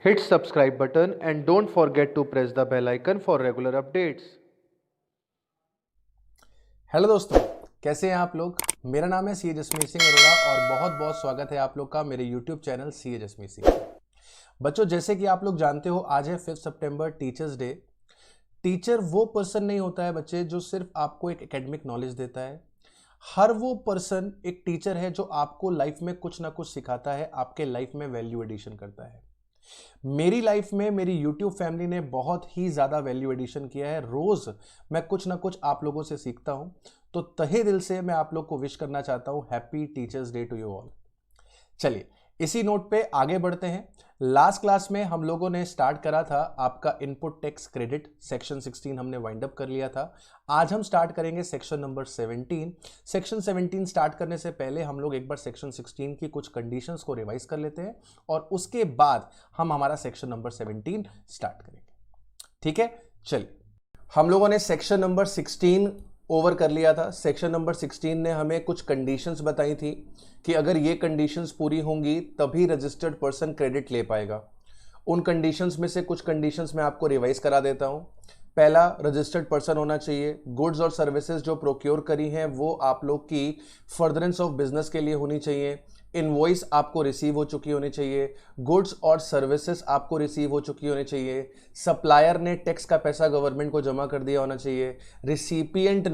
Hit subscribe button and don't forget to press the bell icon for regular updates. Hello दोस्तों, कैसे हैं आप लोग। मेरा नाम है सी जसमीत सिंह अरोड़ा और बहुत बहुत स्वागत है आप लोग का मेरे यूट्यूब चैनल सी जसमीत सिंह। बच्चों, जैसे कि आप लोग जानते हो, आज है 5 सितंबर टीचर्स डे। टीचर वो पर्सन नहीं होता है बच्चे जो सिर्फ आपको एक एकेडमिक नॉलेज देता है। हर वो पर्सन एक टीचर है जो आपको लाइफ में कुछ ना कुछ सिखाता है, आपके लाइफ में वैल्यू एडिशन करता है। मेरी लाइफ में मेरी YouTube फैमिली ने बहुत ही ज़्यादा वैल्यू एडिशन किया है। रोज़ मैं कुछ ना कुछ आप लोगों से सीखता हूं, तो तहे दिल से मैं आप लोग को विश करना चाहता हूं happy teachers day to you all. चलिए, इसी नोट पे आगे बढ़ते हैं। लास्ट क्लास में हम लोगों ने स्टार्ट करा था आपका इनपुट टैक्स क्रेडिट, सेक्शन 16 हमने वाइंड अप कर लिया था। आज हम स्टार्ट करेंगे सेक्शन नंबर 17। सेक्शन 17 स्टार्ट करने से पहले हम लोग एक बार सेक्शन 16 की कुछ कंडीशंस को रिवाइज कर लेते हैं और उसके बाद हम हमारा सेक्शन नंबर 17 स्टार्ट करेंगे। ठीक है, चलिए। हम लोगों ने सेक्शन नंबर 16 ओवर कर लिया था। सेक्शन नंबर 16 ने हमें कुछ कंडीशंस बताई थी कि अगर ये कंडीशंस पूरी होंगी तभी रजिस्टर्ड पर्सन क्रेडिट ले पाएगा। उन कंडीशंस में से कुछ कंडीशंस मैं आपको रिवाइज करा देता हूं। पहला, रजिस्टर्ड पर्सन होना चाहिए। गुड्स और सर्विसेज जो प्रोक्योर करी हैं वो आप लोग की फर्दरेंस ऑफ बिजनेस के लिए होनी चाहिए। इनवॉइस आपको रिसीव हो चुकी होनी चाहिए। गुड्स और सर्विसेज आपको रिसीव हो चुकी होनी चाहिए। सप्लायर ने टैक्स का पैसा गवर्नमेंट को जमा कर दिया होना चाहिए। रिसिपिएंट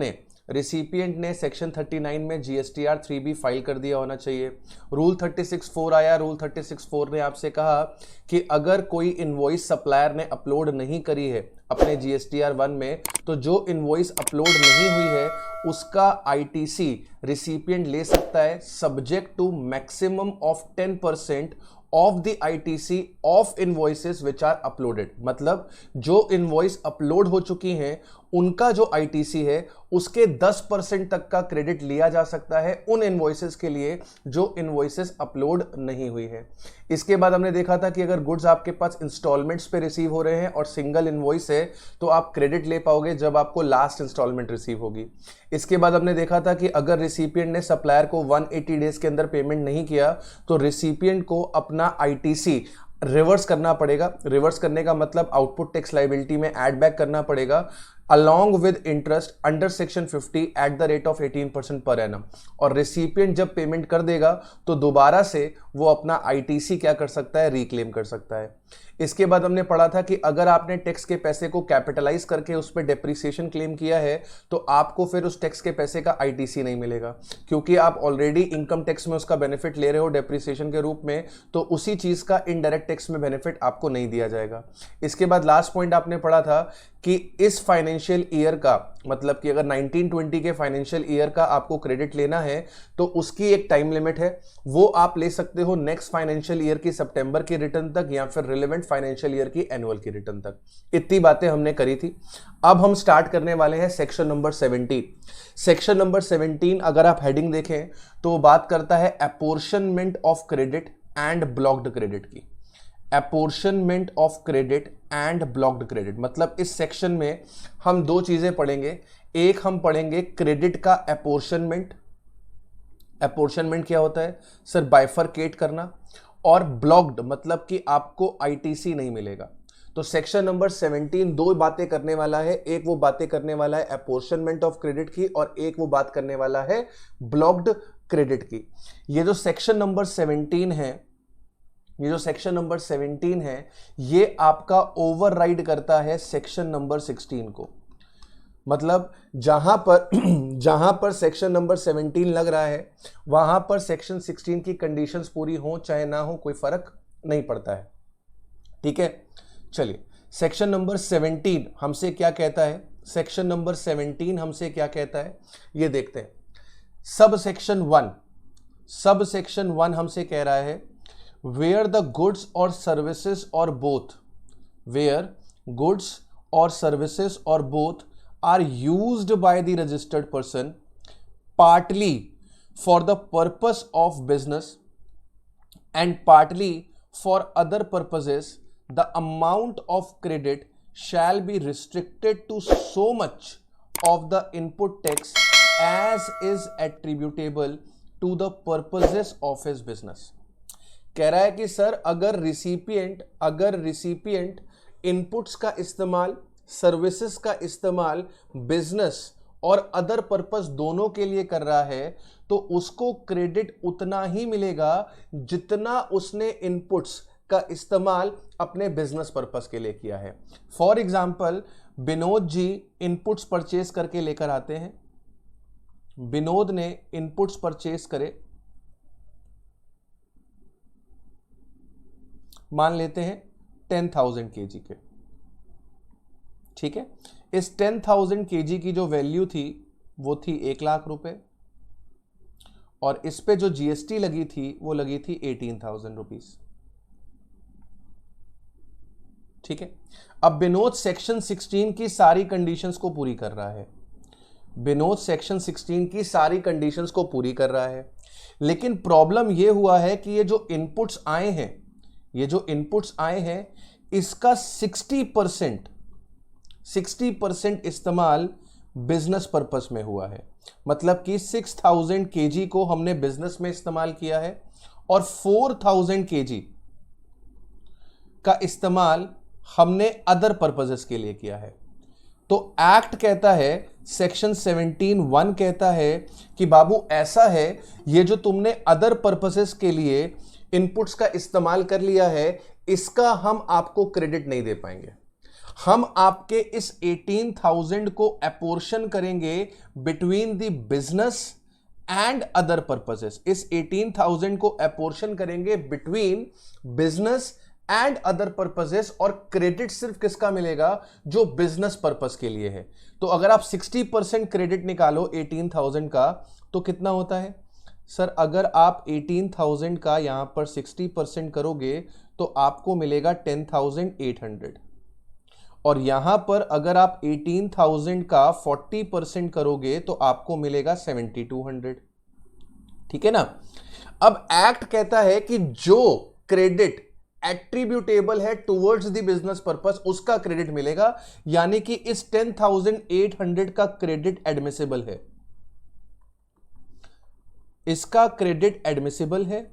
ने सेक्शन 39 में GSTR 3B फाइल कर दिया होना चाहिए। रूल 36(4) आया। रूल 36(4) ने आपसे कहा कि अगर कोई इनवॉइस सप्लायर ने अपलोड नहीं करी है अपने GSTR 1 में, तो जो इनवॉइस अपलोड नहीं हुई है उसका ITC रिसिपिएंट ले सकता है, subject to maximum of 10% of the ITC of invoices which are uploaded. मतलब जो इनवॉइस अपलोड हो चुकी हैं उनका जो ITC है उसके 10% तक का क्रेडिट लिया जा सकता है उन इनवॉइसेस के लिए जो इनवॉइसेस अपलोड नहीं हुई है। इसके बाद हमने देखा था कि अगर गुड्स आपके पास इंस्टॉलमेंट्स पे रिसीव हो रहे हैं और सिंगल इनवॉइस है तो आप क्रेडिट ले पाओगे जब आपको लास्ट इंस्टॉलमेंट रिसीव होगी। इसके बाद हमने देखा था कि अगर रिसिपिएंट ने सप्लायर को 180 डेज के अंदर पेमेंट नहीं किया तो रिसिपिएंट को अपना ITC रिवर्स करना पड़ेगा। रिवर्स करने का मतलब आउटपुट टैक्स लायबिलिटी में ऐड बैक करना पड़ेगा along with interest under section 50 at the rate of 18% per annum। और रेसिपिएंट जब पेमेंट कर देगा तो दोबारा से वो अपना ITC क्या कर सकता है, रिक्लेम कर सकता है। इसके बाद हमने पढ़ा था कि अगर आपने टैक्स के पैसे को कैपिटलाइज करके उस पर डेप्रिसिएशन क्लेम किया है तो आपको फिर उस टैक्स के पैसे का ITC नहीं मिलेगा, क्योंकि आप ऑलरेडी इनकम टैक्स में उसका बेनिफिट ले रहे हो डेप्रिसिएशन के रूप में, तो उसी चीज का इनडायरेक्ट टैक्स में बेनिफिट आपको नहीं दिया जाएगा। इसके बाद लास्ट पॉइंट आपने पढ़ा था कि इस फाइनेंशियल ईयर का मतलब कि अगर 1920 के फाइनेंशियल ईयर का आपको क्रेडिट लेना है तो उसकी एक टाइम लिमिट है। वो आप ले सकते हो नेक्स्ट फाइनेंशियल ईयर की सितंबर की रिटर्न तक या फिर रिलेवेंट फाइनेंशियल ईयर की एनुअल की रिटर्न तक। इतनी बातें हमने करी थी। अब हम स्टार्ट करने वाले हैं सेक्शन नंबर 17। सेक्शन नंबर 17 अगर आप हेडिंग देखें तो वो बात करता है apportionment of credit and blocked credit की। Apportionment of credit and blocked credit मतलब इस सेक्शन में हम दो चीजें पढ़ेंगे। एक हम पढ़ेंगे क्रेडिट का अपोर्शनमेंट। अपोर्शनमेंट क्या होता है सर? बाइफरकेट करना। और ब्लॉक्ड मतलब कि आपको ITC नहीं मिलेगा। तो सेक्शन नंबर 17 दो बातें करने वाला है। एक वो बातें करने वाला है अपोर्शनमेंट ऑफ क्रेडिट की और एक वो बात करने वाला है ब्लॉक्ड क्रेडिट की। ये जो सेक्शन नंबर 17 है, ये जो सेक्शन नंबर 17 है, ये आपका ओवरराइड करता है सेक्शन नंबर 16 को। मतलब जहां पर सेक्शन नंबर 17 लग रहा है वहां पर सेक्शन 16 की कंडीशंस पूरी हो चाहे ना हो कोई फर्क नहीं पड़ता है। ठीक है, चलिए। सेक्शन नंबर 17 हमसे क्या कहता है? सेक्शन नंबर 17 हमसे क्या कहता है ये देखते हैं। सब सेक्शन 1 हमसे कह रहा है where the goods or services or both are used by the registered person partly for the purpose of business and partly for other purposes, the amount of credit shall be restricted to so much of the input tax as is attributable to the purposes of his business। कह रहा है कि sir अगर recipient inputs का इस्तेमाल, services का इस्तेमाल business और अदर पर्पस दोनों के लिए कर रहा है तो उसको क्रेडिट उतना ही मिलेगा जितना उसने इनपुट्स का इस्तेमाल अपने बिजनेस पर्पस के लिए किया है। For example, Vinod ji inputs purchase करके लेकर आते हैं, विनोद ने इनपुट्स परचेज करे, मान लेते हैं 10,000 kg के, ठीक है। इस 10,000 kg की जो वैल्यू थी वो थी 1 लाख रुपए और इस पे जो जीएसटी लगी थी वो लगी थी 18,000 रुपीज, ठीक है। अब विनोद सेक्शन 16 की सारी कंडीशंस को पूरी कर रहा है, विनोद सेक्शन 16 की सारी कंडीशंस को पूरी कर रहा है, लेकिन प्रॉब्लम ये हुआ है कि ये जो इनपुट्स आए हैं इसका 60% इस्तेमाल बिजनेस पर्पस में हुआ है। मतलब कि 6,000 kg को हमने बिजनेस में इस्तेमाल किया है और 4,000 kg का इस्तेमाल हमने अदर पर्पसेस के लिए किया है। तो एक्ट कहता है, सेक्शन 17(1) कहता है कि बाबू ऐसा है, ये जो तुमने अदर पर्पसेस के लिए इनपुट्स का इस्तेमाल कर लिया है इसका हम आपको क्रेडिट नहीं दे पाएंगे। हम आपके इस 18,000 को अपोर्शन करेंगे between the business and other purposes. इस 18,000 को अपोर्शन करेंगे between business and other purposes और क्रेडिट सिर्फ किसका मिलेगा? जो बिजनेस पर्पस के लिए है। तो अगर आप 60% क्रेडिट निकालो 18,000 का तो कितना होता है सर? अगर आप 18,000 का यहां पर 60% करोगे तो आपको मिलेगा 10,800 और यहां पर अगर आप 18,000 का 40% करोगे तो आपको मिलेगा 7,200, ठीक है ना। अब एक्ट कहता है कि जो क्रेडिट एट्रीब्यूटेबल है टुवर्ड्स द बिजनेस पर्पस उसका क्रेडिट मिलेगा, यानी कि इस 10,800 का क्रेडिट एडमिसिबल है, इसका क्रेडिट एडमिसिबल है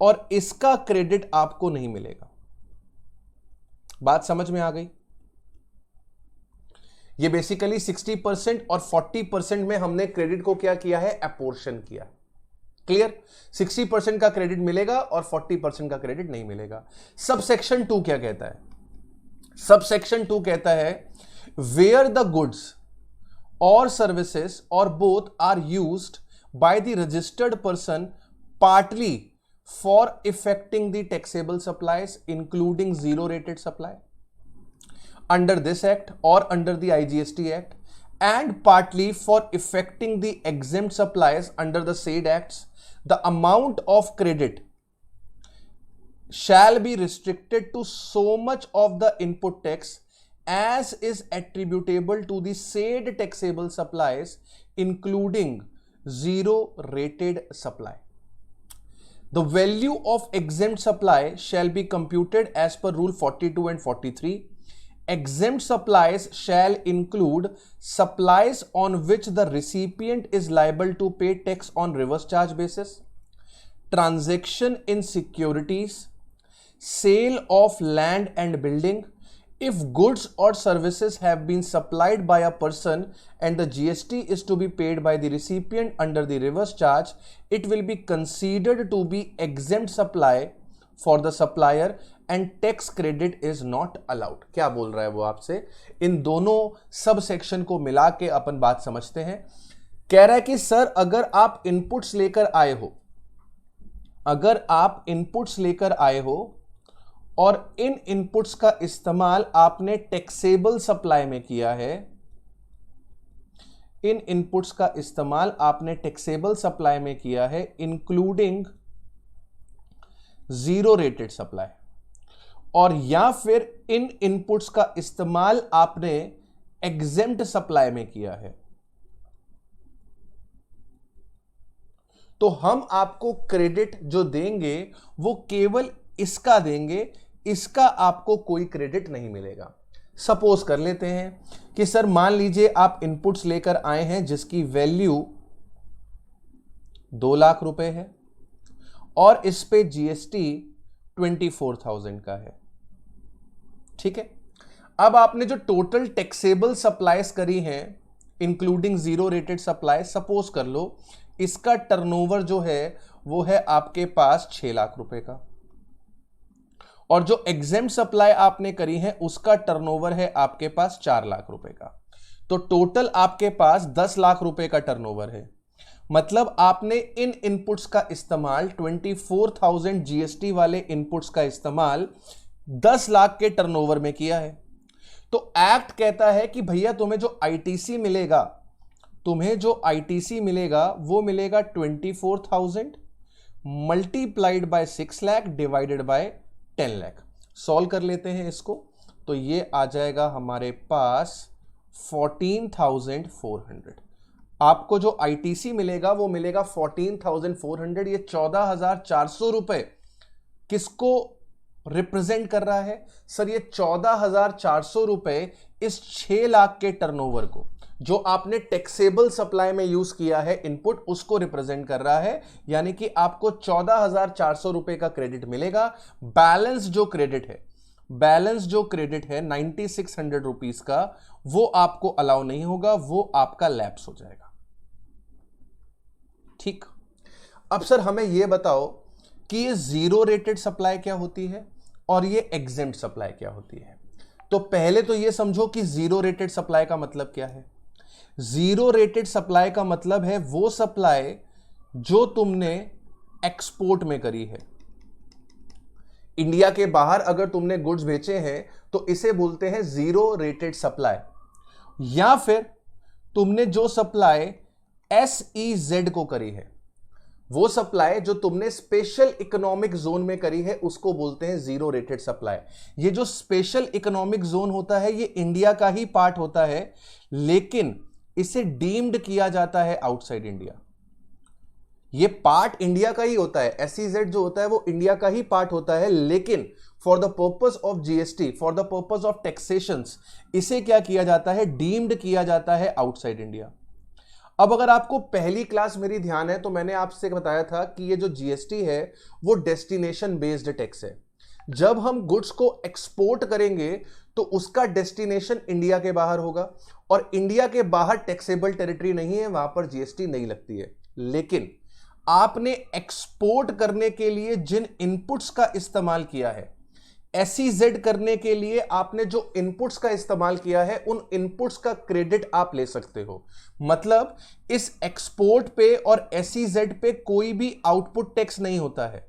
और इसका क्रेडिट आपको नहीं मिलेगा। बात समझ में आ गई? ये बेसिकली 60% और 40% में हमने क्रेडिट को क्या किया है? अपोर्शन किया। क्लियर? 60% का क्रेडिट मिलेगा और 40% का क्रेडिट नहीं मिलेगा। सब सेक्शन 2 क्या कहता है? सब सेक्शन 2 कहता है वेयर द गुड्स और सर्विसेज और both are used by the registered person partly for effecting the taxable supplies including zero rated supply under this act or under the IGST act and partly for effecting the exempt supplies under the said acts, the amount of credit shall be restricted to so much of the input tax as is attributable to the said taxable supplies including zero rated supply. The value of exempt supply shall be computed as per rule 42 and 43. Exempt supplies shall include supplies on which the recipient is liable to pay tax on reverse charge basis, transaction in securities, sale of land and building. If goods or services have been supplied by a person and the GST is to be paid by the recipient under the reverse charge, it will be considered to be exempt supply for the supplier and tax credit is not allowed. क्या बोल रहा है वो आपसे? इन दोनों sub section को मिला के अपन बात समझते हैं। कह रहा है कि सर अगर आप इनपुट्स लेकर आए हो, अगर आप इनपुट्स लेकर आए हो और इन इनपुट्स का इस्तेमाल आपने टैक्सेबल सप्लाई में किया है, इन इनपुट्स का इस्तेमाल आपने टैक्सेबल सप्लाई में किया है इंक्लूडिंग जीरो रेटेड सप्लाई, और या फिर इन इनपुट्स का इस्तेमाल आपने एग्जेम्प्ट सप्लाई में किया है, तो हम आपको क्रेडिट जो देंगे वो केवल इसका देंगे, इसका आपको कोई क्रेडिट नहीं मिलेगा। सपोज कर लेते हैं कि सर मान लीजिए आप इनपुट्स लेकर आए हैं जिसकी वैल्यू 2 लाख रुपए है और इस पे जीएसटी 24,000 का है। ठीक है, अब आपने जो टोटल टैक्सेबल सप्लाईज करी हैं including zero rated supply, suppose कर लो इसका टर्नओवर जो है वो है आपके पास 6 लाख रुपए का, और जो एग्जेम्प्ट सप्लाई आपने करी है उसका टर्नओवर है आपके पास 4 लाख रुपए का। तो टोटल आपके पास 10 लाख रुपए का टर्नओवर है। मतलब आपने इन इनपुट्स का इस्तेमाल 24,000 जीएसटी वाले इनपुट्स का इस्तेमाल 10 लाख के टर्नओवर में किया है। तो एक्ट कहता है कि भैया तुम्हें जो आईटीसी मिलेगा, वो मिलेगा 24,000 multiplied by 6 lakh divided by 10 lakh. Solve कर लेते हैं इसको, तो ये आ जाएगा हमारे पास 14,400। आपको जो आईटीसी मिलेगा वो मिलेगा 14,400। ये 14,400 रुपए किसको रिप्रेजेंट कर रहा है सर? ये 14,400 रुपए इस 6 लाख के टर्नओवर को, जो आपने टैक्सेबल सप्लाई में यूज किया है इनपुट, उसको रिप्रेजेंट कर रहा है। यानी कि आपको 14,400 रुपए का क्रेडिट मिलेगा। बैलेंस जो क्रेडिट है 9,600 रुपीज का, वो आपको अलाउ नहीं होगा, वो आपका लैप्स हो जाएगा। ठीक, अब सर हमें यह बताओ कि ये जीरो रेटेड सप्लाई क्या होती है और ये एग्जेम्प्ट सप्लाई क्या होती है। तो पहले तो ये समझो कि जीरो रेटेड सप्लाई का मतलब क्या है। जीरो रेटेड सप्लाई का मतलब है वो सप्लाई जो तुमने एक्सपोर्ट में करी है। इंडिया के बाहर अगर तुमने गुड्स बेचे हैं तो इसे बोलते हैं जीरो रेटेड सप्लाई। या फिर तुमने जो सप्लाई SEZ को करी है, वो सप्लाई जो तुमने स्पेशल इकोनॉमिक जोन में करी है, उसको बोलते हैं जीरो रेटेड सप्लाई। ये जो स्पेशल इकोनॉमिक जोन होता है ये इंडिया का ही पार्ट होता है, लेकिन इसे डीम्ड किया जाता है आउटसाइड इंडिया। ये पार्ट इंडिया का ही होता है, SEZ जो होता है वो इंडिया का ही पार्ट होता है, लेकिन for the purpose of GST, for the purpose of taxation, इसे क्या किया जाता है? डीम्ड किया जाता है आउटसाइड इंडिया। अब अगर आपको पहली क्लास मेरी ध्यान है तो मैंने आपसे बताया था कि ये जो जीएसटी है वो डेस्टिनेशन बेस्ड टैक्स है। जब हम गुड्स को एक्सपोर्ट करेंगे तो उसका डेस्टिनेशन इंडिया के बाहर होगा, और इंडिया के बाहर टैक्सेबल टेरिटरी नहीं है, वहां पर जीएसटी नहीं लगती है। लेकिन आपने एक्सपोर्ट करने के लिए जिन इनपुट्स का इस्तेमाल किया है, SEZ करने के लिए आपने जो इनपुट्स का इस्तेमाल किया है, उन इनपुट्स का क्रेडिट आप ले सकते हो। मतलब इस एक्सपोर्ट पे और SEZ पे कोई भी आउटपुट टैक्स नहीं होता है।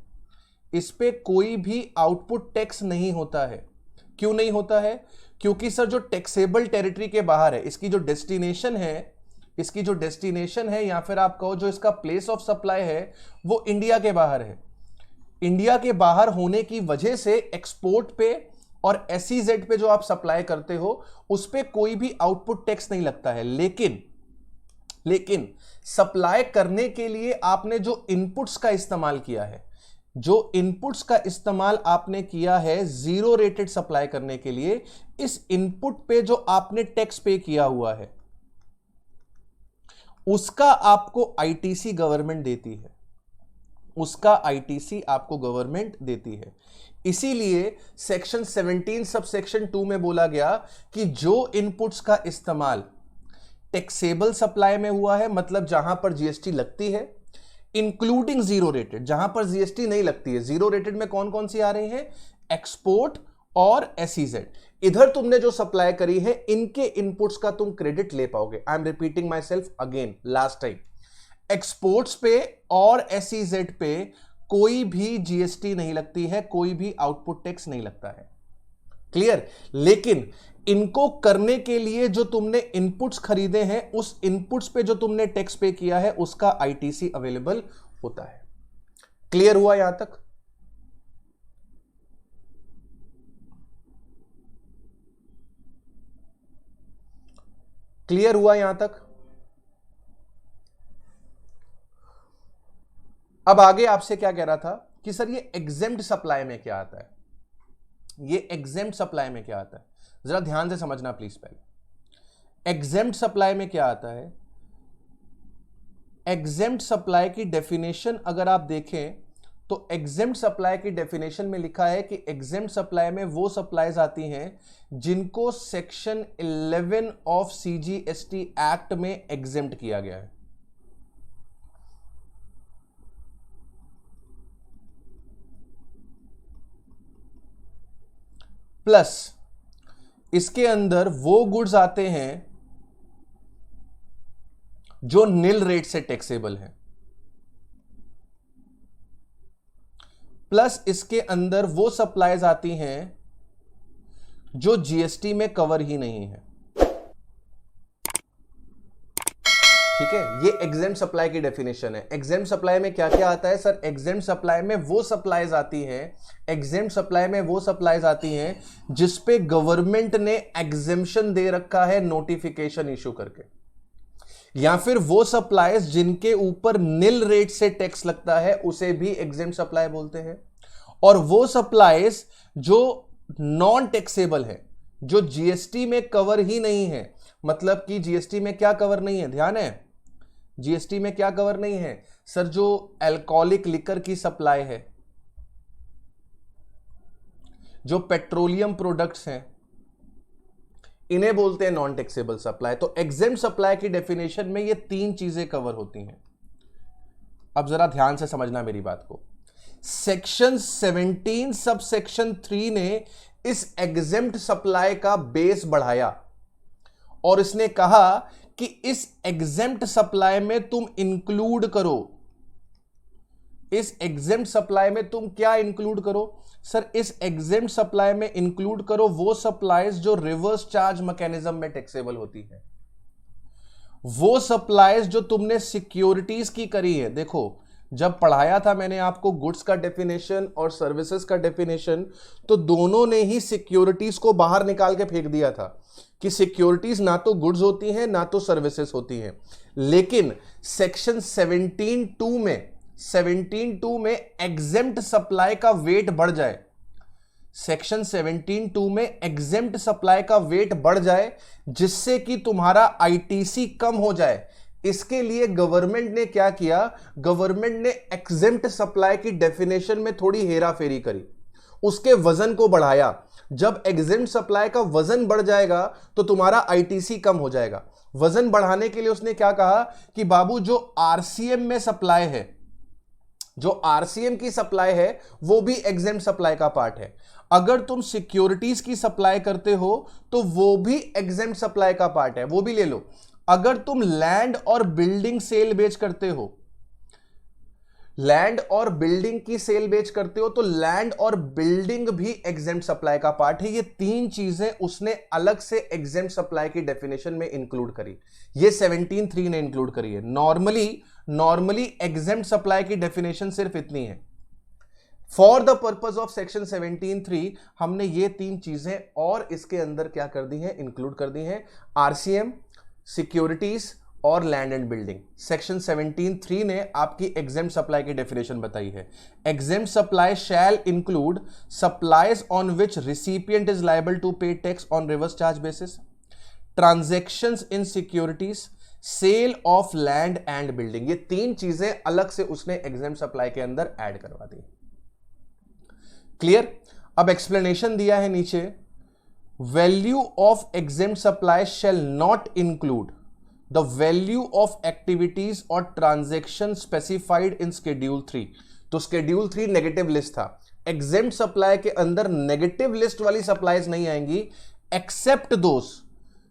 इस पे कोई भी आउटपुट टैक्स नहीं होता है। क्यों नहीं होता है? क्योंकि सर जो टैक्सेबल टेरिटरी के बाहर है, इसकी जो डेस्टिनेशन है या फिर आप कहो जो इसका प्लेस ऑफ सप्लाई है, वो इंडिया के बाहर है। इंडिया के बाहर होने की वजह से एक्सपोर्ट पे और SEZ पे जो आप सप्लाई करते हो उस पे कोई भी आउटपुट टैक्स नहीं लगता है। लेकिन सप्लाई करने के लिए आपने जो इनपुट्स का इस्तेमाल किया है, जीरो रेटेड सप्लाई करने के लिए, इस इनपुट पे जो आपने टैक्स पे किया हुआ है उसका आपको आईटीसी गवर्नमेंट देती है। इसीलिए सेक्शन 17 सब सेक्शन 2 में बोला गया कि जो इनपुट्स का इस्तेमाल टैक्सेबल सप्लाई में हुआ है, मतलब जहां पर जीएसटी लगती है, इंक्लूडिंग जीरो रेटेड, जहां पर जीएसटी नहीं लगती है। जीरो रेटेड में कौन कौन सी आ रही है? एक्सपोर्ट और SEZ। इधर तुमने जो सप्लाई करी है, इनके इनपुट्स का तुम क्रेडिट ले पाओगे। I am repeating my self again, last time. Exports पे और SEZ पे कोई भी जीएसटी नहीं लगती है, कोई भी आउटपुट टैक्स नहीं लगता है। क्लियर? लेकिन इनको करने के लिए जो तुमने इनपुट्स खरीदे हैं, उस इनपुट्स पे जो तुमने टैक्स पे किया है, उसका आईटीसी अवेलेबल होता है। क्लियर हुआ यहां तक? क्लियर हुआ यहां तक? अब आगे आपसे क्या कह रहा था कि सर ये एग्जेम्प्ट सप्लाई में क्या आता है? जरा ध्यान से समझना प्लीज। पहले एग्जेम्प्ट सप्लाई में क्या आता है? एग्जेम्प्ट सप्लाई की डेफिनेशन अगर आप देखें तो एग्जेम्प्ट सप्लाई की डेफिनेशन में लिखा है कि एग्जेम्प्ट सप्लाई में वो सप्लाईज आती हैं जिनको सेक्शन 11 ऑफ सीजीएसटी एक्ट में एग्जेम्प्ट किया गया है। प्लस इसके अंदर वो गुड्स आते हैं जो निल रेट से टैक्सेबल है, प्लस इसके अंदर वो सप्लाईज आती हैं जो जीएसटी में कवर ही नहीं है। ठीक है, ये एग्जेम्प्ट सप्लाई की डेफिनेशन है। एग्जेम्प्ट सप्लाई में क्या क्या आता है सर? एग्जेम्प्ट सप्लाई में वो सप्लाईज आती हैं, एग्जेम्प्ट सप्लाई में वो सप्लाईज आती हैं जिसपे गवर्नमेंट ने एग्जेम्पशन दे रखा है नोटिफिकेशन इशू करके, या फिर वो सप्लाईज जिनके ऊपर निल रेट से टैक्स लगता है उसे भी एग्जेम्प्ट सप्लाई बोलते हैं। और वो सप्लाईज जो नॉन टैक्सेबल है, जो जीएसटी में कवर ही नहीं है। मतलब कि जीएसटी में क्या कवर नहीं है, ध्यान है, जीएसटी में क्या कवर नहीं है सर? जो अल्कोहलिक लिकर की सप्लाई है, जो पेट्रोलियम प्रोडक्ट्स हैं, इन्हें बोलते हैं नॉन टैक्सेबल सप्लाई। तो एग्जेम्प्ट सप्लाई की डेफिनेशन में ये तीन चीजें कवर होती हैं। अब जरा ध्यान से समझना मेरी बात को। सेक्शन 17 सब सेक्शन 3 ने इस एग्जेम्प्ट सप्लाई का बेस बढ़ाया और इसने कहा कि इस एग्जेम्प्ट सप्लाई में तुम इंक्लूड करो, इस एग्जेम्प्ट सप्लाई में तुम क्या इंक्लूड करो सर? इस एग्जेम्प्ट सप्लाई में इंक्लूड करो वो सप्लाईज जो रिवर्स चार्ज मैकेनिज्म में टैक्सेबल होती है, वो सप्लाईज जो तुमने सिक्योरिटीज की करी है। देखो, जब पढ़ाया था मैंने आपको गुड्स का डेफिनेशन और सर्विसेज का डेफिनेशन, तो दोनों ने ही सिक्योरिटीज को बाहर निकाल के फेंक दिया था कि सिक्योरिटीज ना तो गुड्स होती हैं ना तो सर्विसेज होती हैं। लेकिन सेक्शन 17(2) में एग्जेम्प्ट सप्लाई का वेट बढ़ जाए, सेक्शन 17(2) में एग्जेम्प्ट सप्लाई का वेट बढ़ जाए जिससे कि तुम्हारा आईटीसी कम हो जाए। इसके लिए गवर्नमेंट ने क्या किया? गवर्नमेंट ने एग्जेम्प्ट सप्लाई की डेफिनेशन में थोड़ी हेराफेरी करी, उसके वजन को बढ़ाया। जब एग्जेम्प्ट सप्लाई का वजन बढ़ जाएगा तो तुम्हारा आईटीसी कम हो जाएगा। वजन बढ़ाने के लिए उसने क्या कहा कि बाबू जो आरसीएम में सप्लाई है, जो आरसीएम की सप्लाई है वो भी एग्जेम्प्ट सप्लाई का पार्ट है। अगर तुम सिक्योरिटीज की सप्लाई करते हो तो वो भी एग्जेम्प्ट सप्लाई का पार्ट है, वो भी ले लो। अगर तुम लैंड और बिल्डिंग सेल बेच करते हो, लैंड और बिल्डिंग की सेल बेच करते हो तो लैंड और बिल्डिंग भी एग्जेम्प्ट सप्लाई का पार्ट है। ये तीन चीजें उसने अलग से एग्जेम्प्ट सप्लाई की डेफिनेशन में इंक्लूड करी, ये 17(3) ने इंक्लूड करी है। नॉर्मली एग्जेम्प्ट सप्लाई की डेफिनेशन सिर्फ इतनी है। For the purpose of section 17(3) हमने ये तीन चीजें और इसके अंदर क्या कर दी है, इंक्लूड कर दी है, आरसीएम, सिक्योरिटीज और लैंड एंड बिल्डिंग। सेक्शन 17(3) ने आपकी एग्जेम्प्ट सप्लाई की डेफिनेशन बताई है। Exempt supply shall include supplies on which recipient is liable to pay tax on reverse charge basis, transactions in securities, sale of land and building. ये तीन चीजें अलग से उसने एग्जेम्प्ट सप्लाई के अंदर ऐड करवा दी। क्लियर? अब एक्सप्लेनेशन दिया है नीचे, value of exempt supply shall not include the value of activities और ट्रांजैक्शन स्पेसिफाइड इन शेड्यूल 3। तो शेड्यूल 3 नेगेटिव लिस्ट था, एग्जेम्प्ट सप्लाई के अंदर नेगेटिव लिस्ट वाली सप्लाईज नहीं आएंगी except those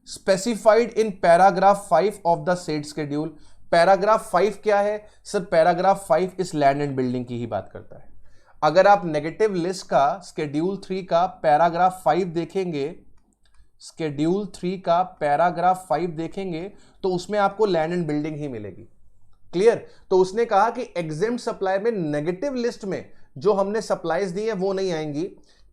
specified in paragraph 5 of the said schedule. Paragraph 5 क्या है सर? पैराग्राफ 5 इस लैंड एंड बिल्डिंग की ही बात करता है। अगर आप नेगेटिव लिस्ट का शेड्यूल 3 का पैराग्राफ 5 देखेंगे, शेड्यूल 3 का पैराग्राफ 5 देखेंगे तो उसमें आपको लैंड एंड बिल्डिंग ही मिलेगी। क्लियर? तो उसने कहा कि एग्जेम्प्ट सप्लाई में नेगेटिव लिस्ट में जो हमने सप्लाईज दी है वो नहीं आएंगी,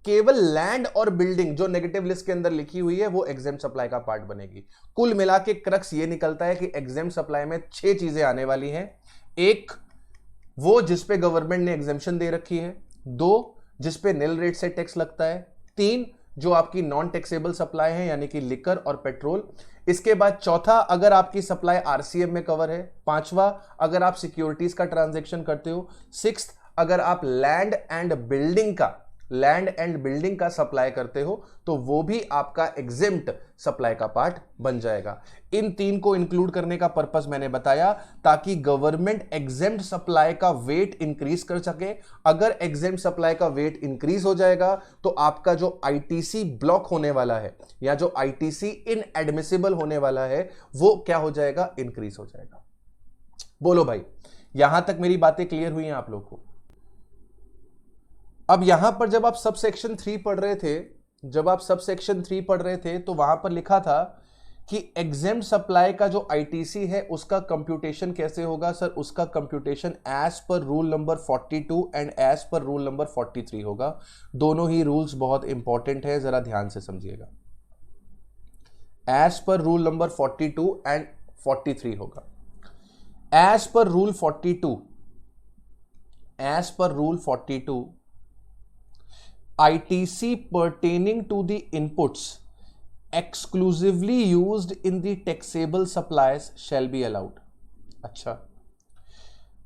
केवल लैंड और बिल्डिंग जो नेगेटिव लिस्ट के अंदर लिखी हुई है वो एग्जेम्प्ट सप्लाई का पार्ट बनेगी। कुल मिला के क्रक्स ये निकलता है कि एग्जेम्प्ट सप्लाई में 6 चीजें आने वाली हैं। एक, वो जिसपे गवर्नमेंट ने एग्जेम्पशन दे रखी है। 2, जिसपे निल रेट से टैक्स लगता है। 3, जो आपकी नॉन टैक्सेबल सप्लाई है यानी कि लिकर और पेट्रोल। इसके बाद चौथा, अगर आपकी सप्लाई आरसीएम में कवर है। 5वां, अगर आप सिक्योरिटीज का ट्रांजैक्शन करते हो। 6th, अगर आप लैंड एंड बिल्डिंग का सप्लाई करते हो तो वो भी आपका एग्जेम्प्ट सप्लाई का पार्ट बन जाएगा। इन तीन को इंक्लूड करने का पर्पस मैंने बताया ताकि गवर्नमेंट एग्जेम्प्ट सप्लाई का वेट इंक्रीज कर सके। अगर एग्जेम्प्ट सप्लाई का वेट इंक्रीज हो जाएगा तो आपका जो आईटीसी ब्लॉक होने वाला है या जो आईटीसी इनएडमिसिबल होने वाला है वो क्या हो जाएगा, इंक्रीज हो जाएगा। बोलो भाई, यहां तक मेरी बातें क्लियर हुई हैं आप लोग को? अब यहां पर जब आप सब सेक्शन 3 पढ़ रहे थे तो वहां पर लिखा था कि एग्जेम्प्ट सप्लाई का जो आईटीसी है उसका कंप्यूटेशन कैसे होगा सर? उसका computation as per rule number 42 and as per rule number 43 होगा। दोनों ही रूल्स बहुत इंपॉर्टेंट है, जरा ध्यान से समझिएगा। As per rule number 42 and 43 होगा। As per rule 42 ITC pertaining to the inputs exclusively used in the taxable supplies shall be allowed। अच्छा,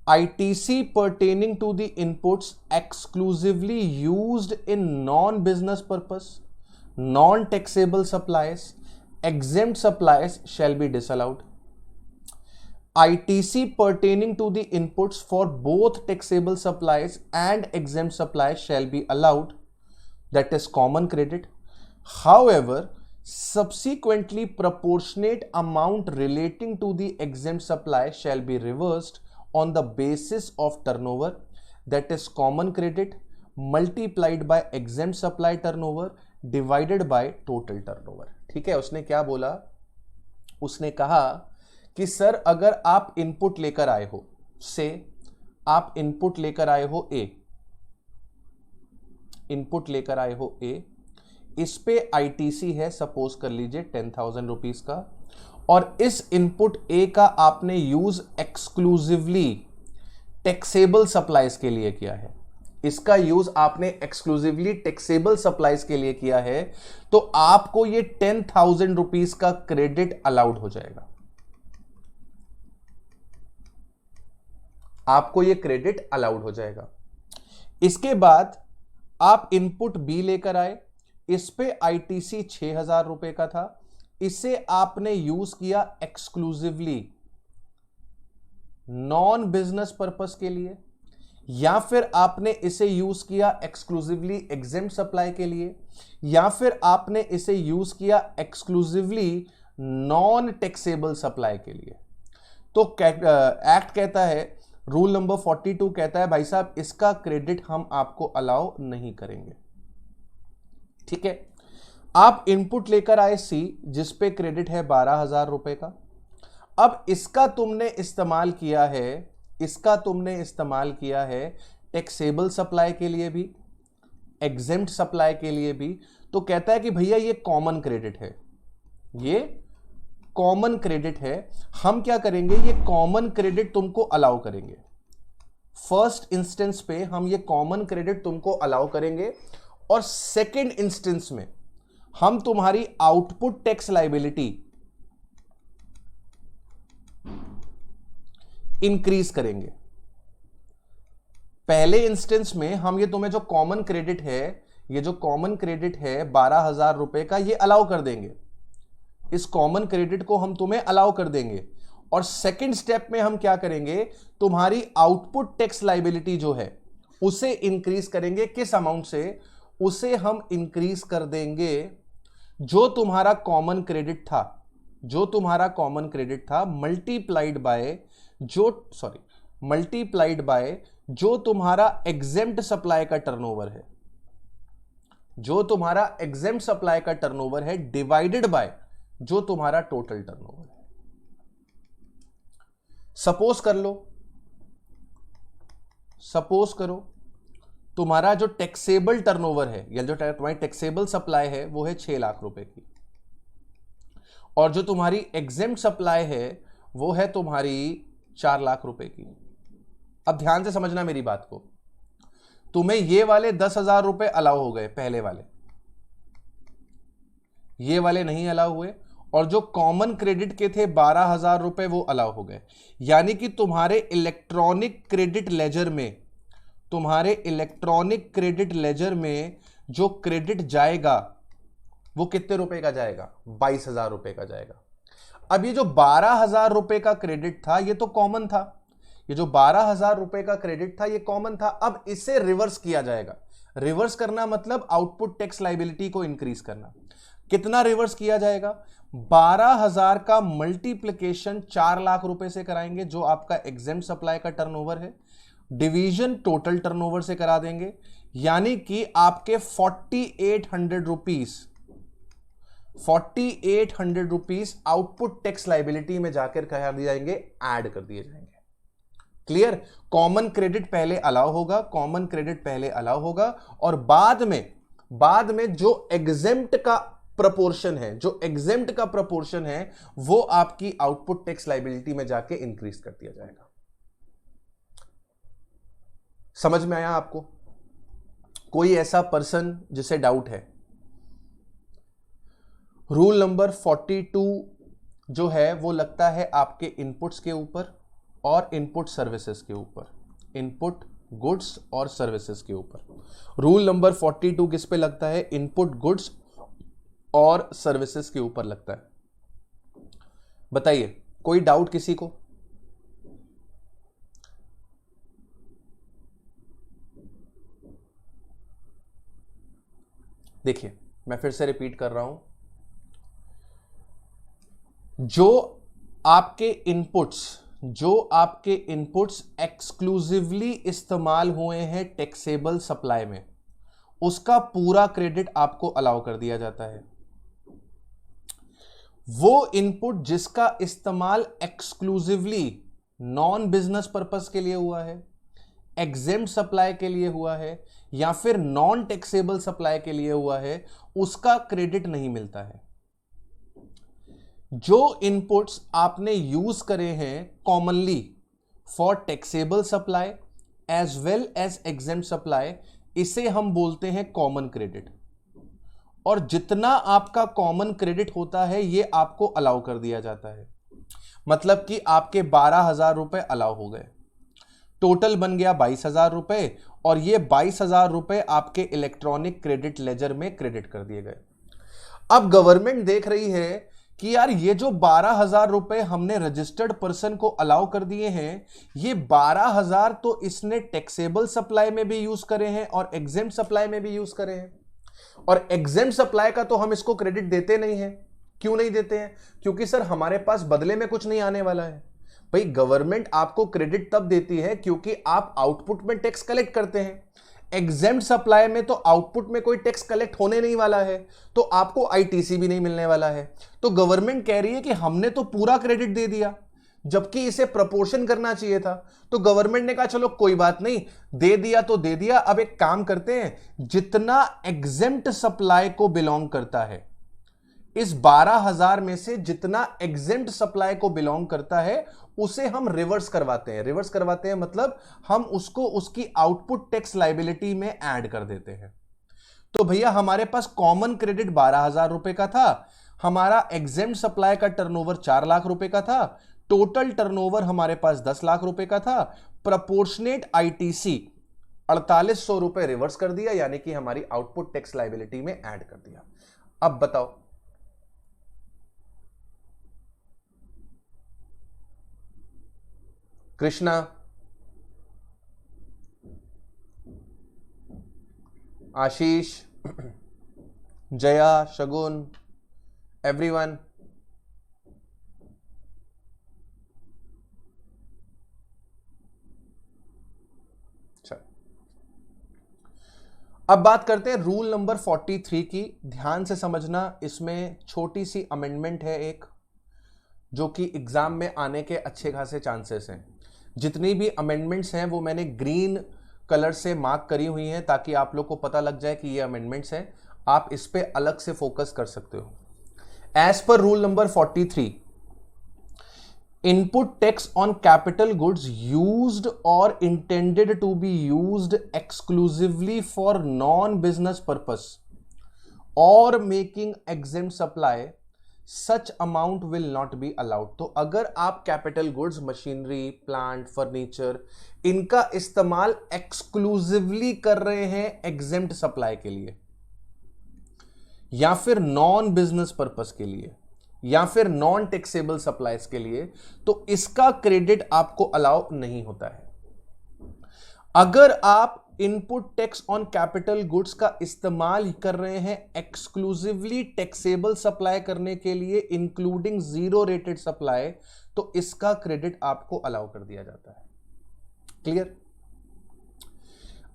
ITC pertaining to the inputs exclusively used in non-business purpose, non-taxable supplies, exempt supplies shall be disallowed। ITC pertaining to the inputs for both taxable supplies and exempt supplies shall be allowed, that is common credit। However, subsequently proportionate amount relating to the exempt supply shall be reversed on the basis of turnover, that is common credit multiplied by exempt supply turnover divided by total turnover। ठीक है, उसने क्या बोला? उसने कहा कि sir अगर आप इनपुट लेकर आए हो, से आप इनपुट लेकर आए हो ए, इस पे आईटीसी है सपोज कर लीजिए 10,000 रुपीज का, और इस इनपुट ए का आपने यूज एक्सक्लूसिवली टैक्सेबल सप्लाईज के लिए किया है। इसका यूज आपने एक्सक्लूसिवली टैक्सेबल सप्लाईज के लिए किया है, तो आपको ये 10,000 रुपीज का क्रेडिट अलाउड हो जाएगा। आपको ये क्रेडिट अलाउड हो जाएगा। इसके बाद आप इनपुट बी लेकर आए, इस पे आईटीसी 6,000 रुपए का था, इसे आपने यूज किया एक्सक्लूसिवली नॉन बिजनेस पर्पस के लिए, या फिर आपने इसे यूज किया एक्सक्लूसिवली एग्जेम्प्ट सप्लाई के लिए, या फिर आपने इसे यूज किया एक्सक्लूसिवली नॉन टैक्सेबल सप्लाई के लिए। तो एक्ट कहता है, रूल नंबर 42 कहता है भाई साहब इसका क्रेडिट हम आपको अलाउ नहीं करेंगे। ठीक है, आप इनपुट लेकर आए सी जिस पे क्रेडिट है 12,000 रुपए का। अब इसका तुमने इस्तेमाल किया है टैक्सेबल सप्लाई के लिए भी, एग्जेम्प्ट सप्लाई के लिए भी। तो कहता है कि भैया ये कॉमन क्रेडिट है, ये कॉमन क्रेडिट है, हम क्या करेंगे, ये कॉमन क्रेडिट तुमको अलाउ करेंगे। फर्स्ट इंस्टेंस पे हम ये कॉमन क्रेडिट तुमको अलाउ करेंगे, और सेकंड इंस्टेंस में हम तुम्हारी आउटपुट टैक्स लायबिलिटी इंक्रीज करेंगे। पहले इंस्टेंस में हम ये तुम्हें जो कॉमन क्रेडिट है 12,000 रुपए का, ये अलाउ कर देंगे, इस कॉमन क्रेडिट को हम तुम्हें अलाउ कर देंगे। और सेकंड स्टेप में हम क्या करेंगे, तुम्हारी आउटपुट टैक्स लायबिलिटी जो है उसे इंक्रीज करेंगे। किस अमाउंट से? उसे हम इंक्रीज कर देंगे जो तुम्हारा कॉमन क्रेडिट था, मल्टीप्लाइड बाय जो तुम्हारा एग्जेम्प्ट सप्लाई का टर्नओवर है, डिवाइडेड बाय जो तुम्हारा टोटल टर्नओवर है। सपोज करो तुम्हारा जो टैक्सेबल टर्नओवर है या जो तुम्हारी टैक्सेबल सप्लाई है वो है 6 लाख रुपए की, और जो तुम्हारी एग्जेम्प्ट सप्लाई है वो है तुम्हारी 4 लाख रुपए की। अब ध्यान से समझना मेरी बात को, तुम्हें ये वाले 10,000 रुपए अलाउ हो गए, पहले वाले, ये वाले नहीं अलाउ हुए, और जो कॉमन क्रेडिट के थे 12,000 रुपए वो अलाउ हो गए। यानी कि तुम्हारे इलेक्ट्रॉनिक क्रेडिट लेजर में तुम्हारे इलेक्ट्रॉनिक क्रेडिट लेजर में जो क्रेडिट जाएगा वो कितने रुपए का जाएगा? 22,000 रुपए का जाएगा। अब ये जो 12,000 रुपए का क्रेडिट था ये तो कॉमन था, ये जो 12,000 रुपए का क्रेडिट था ये कॉमन था। अब इसे रिवर्स किया जाएगा। रिवर्स करना मतलब आउटपुट टैक्स लायबिलिटी को इंक्रीज करना। कितना रिवर्स किया जाएगा? 12,000 का मल्टीप्लिकेशन 4 लाख रुपए से कराएंगे जो आपका एग्जेम्प्ट सप्लाई का टर्नओवर है, डिवीजन टोटल टर्नओवर से करा देंगे, यानी कि आपके 4,800 रुपीस आउटपुट टैक्स लायबिलिटी में जाकर कहा दिए जाएंगे, ऐड कर दिए जाएंगे। क्लियर? कॉमन क्रेडिट पहले अलाउ होगा, कॉमन क्रेडिट पहले अलाउ होगा और बाद में जो एग्जेम्प्ट का प्रपोर्शन है, जो एग्जेम्प्ट का प्रपोर्शन है वो आपकी आउटपुट टैक्स लायबिलिटी में जाके इंक्रीज कर दिया जाएगा। समझ में आया आपको? कोई ऐसा पर्सन जिसे डाउट है? रूल नंबर 42 जो है वो लगता है आपके इनपुट्स के ऊपर और इनपुट सर्विसेज के ऊपर, इनपुट गुड्स और सर्विसेज के ऊपर। रूल नंबर 42 किस पे लगता है? इनपुट गुड्स और सर्विसेज के ऊपर लगता है। बताइए, कोई डाउट किसी को? देखिए, मैं फिर से रिपीट कर रहा हूं, जो आपके इनपुट्स एक्सक्लूसिवली इस्तेमाल हुए हैं टैक्सेबल सप्लाई में, उसका पूरा क्रेडिट आपको अलाउ कर दिया जाता है। वो इनपुट जिसका इस्तेमाल एक्सक्लूसिवली नॉन बिजनेस पर्पस के लिए हुआ है, एग्जेम्प्ट सप्लाई के लिए हुआ है या फिर नॉन टैक्सेबल सप्लाई के लिए हुआ है, उसका क्रेडिट नहीं मिलता है। जो इनपुट्स आपने यूज करे हैं commonly for taxable supply as well as exempt supply, इसे हम बोलते हैं कॉमन क्रेडिट। और जितना आपका कॉमन क्रेडिट होता है ये आपको अलाउ कर दिया जाता है। मतलब कि आपके 12,000 रुपए अलाउ हो गए, टोटल बन गया 22,000 रुपए और ये 22,000 रुपए आपके इलेक्ट्रॉनिक क्रेडिट लेजर में क्रेडिट कर दिए गए। अब गवर्नमेंट देख रही है कि यार ये जो 12,000 रुपए हमने रजिस्टर्ड पर्सन को अलाउ कर दिए हैं, ये 12,000 तो इसने टैक्सेबल सप्लाई में भी यूज करे हैं और एग्जेम्प्ट सप्लाई में भी यूज करे हैं, और एग्जेम्प्ट सप्लाई का तो हम इसको क्रेडिट देते नहीं है। क्यों नहीं देते हैं? क्योंकि सर हमारे पास बदले में कुछ नहीं आने वाला है। भाई, गवर्नमेंट आपको क्रेडिट तब देती है क्योंकि आप आउटपुट में टैक्स कलेक्ट करते हैं। एग्जेम्प्ट सप्लाई में तो आउटपुट में कोई टैक्स कलेक्ट होने नहीं वाला है, तो आपको आईटीसी भी नहीं मिलने वाला है। तो गवर्नमेंट कह रही है कि हमने तो पूरा क्रेडिट दे दिया, जबकि इसे प्रपोर्शन करना चाहिए था। तो गवर्नमेंट ने कहा चलो कोई बात नहीं, दे दिया तो दे दिया, अब एक काम करते हैं, जितना एग्जेम्प्ट सप्लाई को बिलोंग करता है, इस 12,000 में से जितना एग्जेम्प्ट सप्लाई को बिलोंग करता है उसे हम रिवर्स करवाते हैं। रिवर्स करवाते हैं मतलब हम उसको उसकी आउटपुट टैक्स लायबिलिटी में ऐड कर देते हैं। तो भैया हमारे पास कॉमन क्रेडिट 12,000 रुपए का था, हमारा एग्जेम्प्ट सप्लाई का टर्नओवर 4 लाख रुपए का था, टोटल टर्नओवर हमारे पास 10 लाख रुपए का था, प्रोपोर्शनेट आईटीसी 4,800 रुपए रिवर्स कर दिया, यानी कि हमारी आउटपुट टैक्स लायबिलिटी में ऐड कर दिया। अब बताओ, कृष्णा, आशीष, जया, शगुन, एवरीवन, अब बात करते हैं रूल नंबर 43 की। ध्यान से समझना, इसमें छोटी सी अमेंडमेंट है एक, जो कि एग्जाम में आने के अच्छे खासे चांसेस हैं। जितनी भी अमेंडमेंट्स हैं वो मैंने ग्रीन कलर से मार्क करी हुई हैं ताकि आप लोग को पता लग जाए कि ये अमेंडमेंट्स हैं, आप इस पे अलग से फोकस कर सकते हो। As per rule number 43, input tax on capital goods used और intended to be used exclusively for non business purpose और making exempt supply such amount will not be allowed. तो अगर आप capital goods, machinery, plant, furniture, इनका इस्तेमाल exclusively कर रहे हैं एग्जेम्प्ट सप्लाई के लिए, या फिर नॉन बिजनेस पर्पस के लिए, या फिर नॉन टैक्सेबल सप्लाईज के लिए, तो इसका क्रेडिट आपको अलाउ नहीं होता है। अगर आप input tax on capital goods का इस्तेमाल कर रहे हैं एक्सक्लूसिवली टैक्सेबल सप्लाई करने के लिए, इंक्लूडिंग जीरो रेटेड सप्लाई, तो इसका क्रेडिट आपको अलाउ कर दिया जाता है। Clear?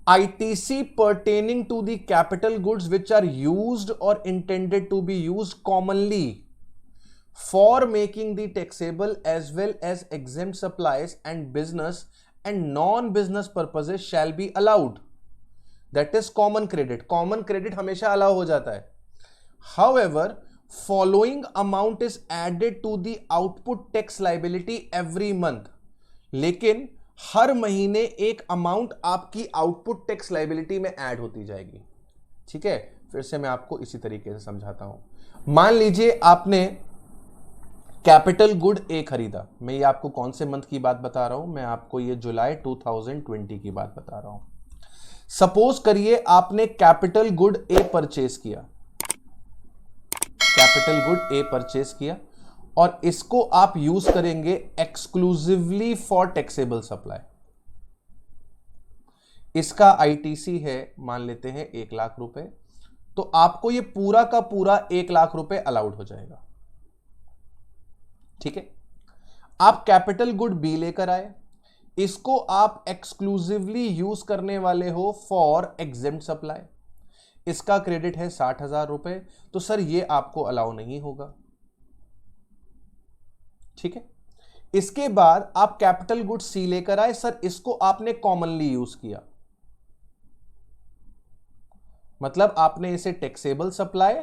ITC pertaining to the capital goods which are used or intended to be used commonly for making the taxable as well as exempt supplies and business and non-business purposes shall be allowed. That is common credit. Common credit हमेशा allow हो जाता है. However, following amount is added to the output tax liability every month. लेकिन हर महीने एक amount आपकी output tax liability में add होती जाएगी. ठीक है, फिर से मैं आपको इसी तरीके से समझाता हूं. मान लीजिए आपने कैपिटल गुड ए खरीदा. मैं ये आपको कौन से मंथ की बात बता रहा हूं, मैं आपको ये जुलाई 2020 की बात बता रहा हूं. सपोज करिए आपने कैपिटल गुड ए परचेस किया, कैपिटल गुड ए परचेस किया और इसको आप यूज करेंगे एक्सक्लूसिवली फॉर टैक्सेबल सप्लाई. इसका आईटीसी है मान लेते हैं 1 लाख रुपए, तो आपको ये पूरा का पूरा 1 लाख रुपए अलाउड हो जाएगा. ठीक है, आप कैपिटल गुड बी लेकर आए, इसको आप एक्सक्लूसिवली यूज करने वाले हो फॉर एग्जेम्प्ट सप्लाई. इसका क्रेडिट है 60,000 रुपए, तो सर ये आपको अलाउ नहीं होगा. ठीक है, इसके बाद आप कैपिटल गुड सी लेकर आए, सर इसको आपने कॉमनली यूज किया, मतलब आपने इसे टैक्सेबल सप्लाई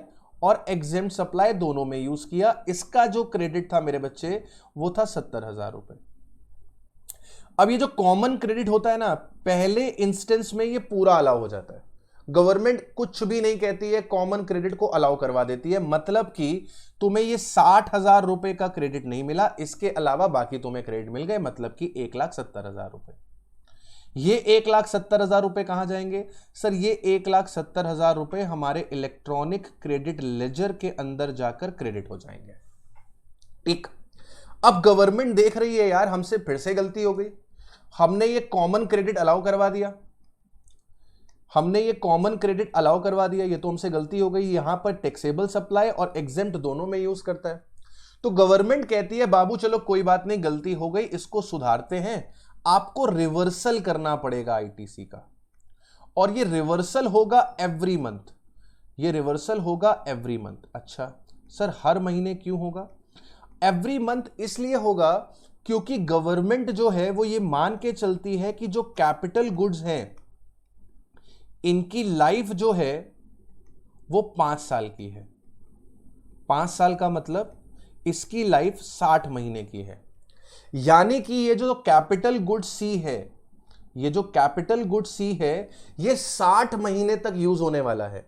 और एग्जेम्प्ट सप्लाई दोनों में यूज किया. इसका जो क्रेडिट था मेरे बच्चे वो था 70,000 रुपए. अब ये जो कॉमन क्रेडिट होता है ना, पहले इंस्टेंस में ये पूरा अलाउ हो जाता है. गवर्नमेंट कुछ भी नहीं कहती है, कॉमन क्रेडिट को अलाउ करवा देती है. मतलब कि तुम्हें ये 60,000 रुपए का क्रेडिट नहीं मिला, इसके अलावा बाकी तुम्हें क्रेडिट मिल गए, मतलब कि 1,70,000 रुपए. ये 1,70,000 रुपए कहां जाएंगे सर? ये 1,70,000 रुपए हमारे इलेक्ट्रॉनिक क्रेडिट लेजर के अंदर जाकर क्रेडिट हो जाएंगे. ठीक, अब गवर्नमेंट देख रही है यार हमसे फिर से गलती हो गई, हमने ये कॉमन क्रेडिट अलाउ करवा दिया, हमने ये कॉमन क्रेडिट अलाउ करवा दिया, ये तो हमसे गलती हो गई. यहां पर टैक्सेबल सप्लाई और एग्जेम्प्ट दोनों में यूज करता है. तो गवर्नमेंट कहती है बाबू चलो कोई बात नहीं, गलती हो गई, इसको सुधारते हैं, आपको रिवर्सल करना पड़ेगा आईटीसी का. और ये रिवर्सल होगा एवरी मंथ, ये रिवर्सल होगा एवरी मंथ. अच्छा सर हर महीने क्यों होगा? एवरी मंथ इसलिए होगा क्योंकि गवर्नमेंट जो है वो ये मान के चलती है कि जो कैपिटल गुड्स हैं इनकी लाइफ जो है वो 5 साल की है. 5 साल का मतलब इसकी लाइफ 60 महीने की है. यानी कि ये जो कैपिटल गुड सी है, ये जो कैपिटल गुड सी है ये 60 महीने तक यूज होने वाला है.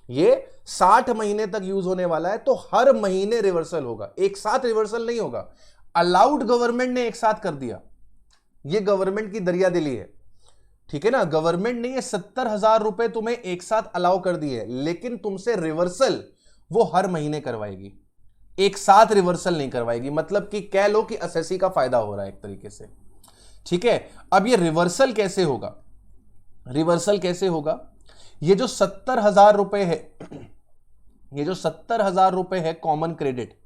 ये 60 महीने तक यूज होने वाला है. तो हर महीने रिवर्सल होगा, एक साथ रिवर्सल नहीं होगा. अलाउड गवर्नमेंट ने एक साथ कर दिया, ये गवर्नमेंट की दरियादिली है. ठीक है ना, गवर्नमेंट ने ये 70,000 रुपए तुम्हें एक साथ अलाउ कर दिए, लेकिन तुमसे रिवर्सल वो हर महीने करवाएगी, एक साथ रिवर्सल नहीं करवाएगी. मतलब कि कह लो कि एसएससी का फायदा हो रहा है एक तरीके से. ठीक है, अब ये रिवर्सल कैसे होगा? रिवर्सल कैसे होगा? ये जो 70,000 रुपए है, ये जो 70,000 रुपए है कॉमन क्रेडिट,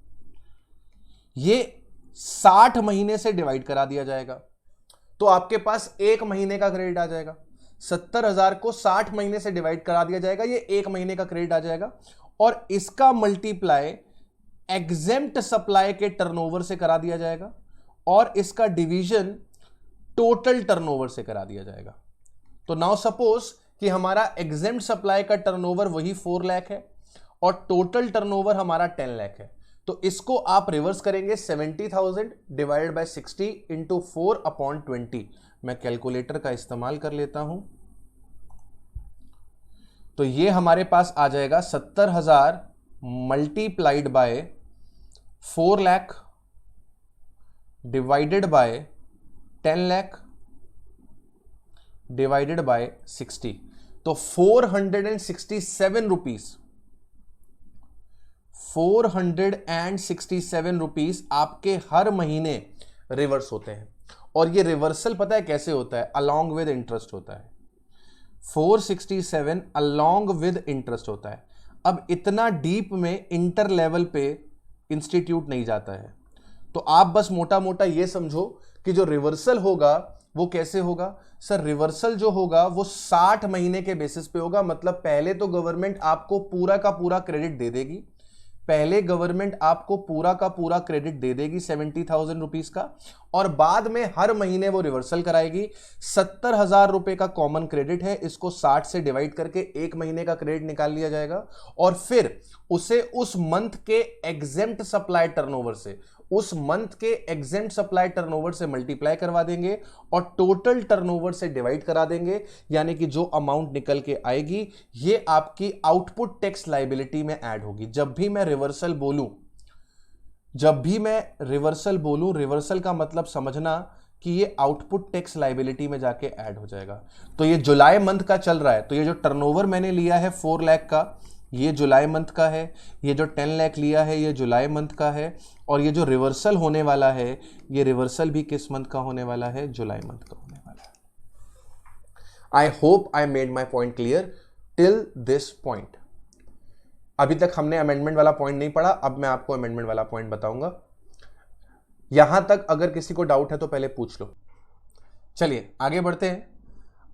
ये 60 महीने से डिवाइड करा दिया जाएगा. तो आपके पास 1 महीने का क्रेडिट आ जाएगा. 70,000 को 60 महीने से डिवाइड करा दिया जाएगा, ये 1 महीने का क्रेडिट आ जाएगा. और इसका मल्टीप्लाई एग्जेम्प्ट सप्लाई के टर्नओवर से करा दिया जाएगा और इसका डिवीजन टोटल टर्नओवर से करा दिया जाएगा. तो नाउ सपोज कि हमारा एग्जेम्प्ट सप्लाई का टर्नओवर वही 4 लाख है और टोटल टर्नओवर हमारा 10 लाख है. तो इसको आप रिवर्स करेंगे 70,000 डिवाइडेड बाय 60 इंटू 4/20. मैं कैलकुलेटर का इस्तेमाल कर लेता हूं. तो ये हमारे पास आ जाएगा 70,000 multiplied by 4 lakh divided by 10 lakh divided by 60, तो 467 रुपीज, 467 रुपीज आपके हर महीने रिवर्स होते हैं। और ये रिवर्सल पता है कैसे होता है? अलॉन्ग विद इंटरेस्ट होता है। 467 अलॉन्ग विद इंटरेस्ट होता है। अब इतना डीप में इंटर लेवल पे इंस्टीट्यूट नहीं जाता है, तो आप बस मोटा मोटा ये समझो कि जो रिवर्सल होगा वो कैसे होगा। सर रिवर्सल जो होगा वो 60 महीने के बेसिस पे होगा। मतलब पहले तो गवर्नमेंट आपको पूरा का पूरा क्रेडिट दे देगी, पहले गवर्नमेंट आपको पूरा का पूरा क्रेडिट दे देगी 70,000 रुपीज का, और बाद में हर महीने वो रिवर्सल कराएगी। 70,000 रुपए का कॉमन क्रेडिट है, इसको 60 से डिवाइड करके एक महीने का क्रेडिट निकाल लिया जाएगा, और फिर उसे उस मंथ के एग्जेम्प्ट सप्लाई टर्नओवर से, उस मंथ के एग्जेम्प्ट सप्लाई टर्नओवर से मल्टीप्लाई करवा देंगे और टोटल टर्नओवर से डिवाइड करा देंगे। यानी कि जो अमाउंट निकल के आएगी ये आपकी आउटपुट टैक्स लायबिलिटी में ऐड होगी। जब भी मैं रिवर्सल बोलूं, रिवर्सल का मतलब समझना कि ये आउटपुट टैक्स लायबिलिटी में जाके ऐड हो जाएगा। तो ये जुलाई मंथ का चल रहा है, तो ये जो टर्नओवर मैंने लिया है 4 लाख का, ये जुलाई मंथ का है। ये जो 10 लाख लिया है ये जुलाई मंथ का है। और ये जो रिवर्सल होने वाला है ये रिवर्सल भी किस मंथ का होने वाला है? जुलाई मंथ का होने वाला है। I hope I made my point clear till this point. अभी तक हमने अमेंडमेंट वाला पॉइंट नहीं पढ़ा, अब मैं आपको अमेंडमेंट वाला पॉइंट बताऊंगा। यहां तक अगर किसी को डाउट है तो पहले पूछ लो। चलिए आगे बढ़ते हैं।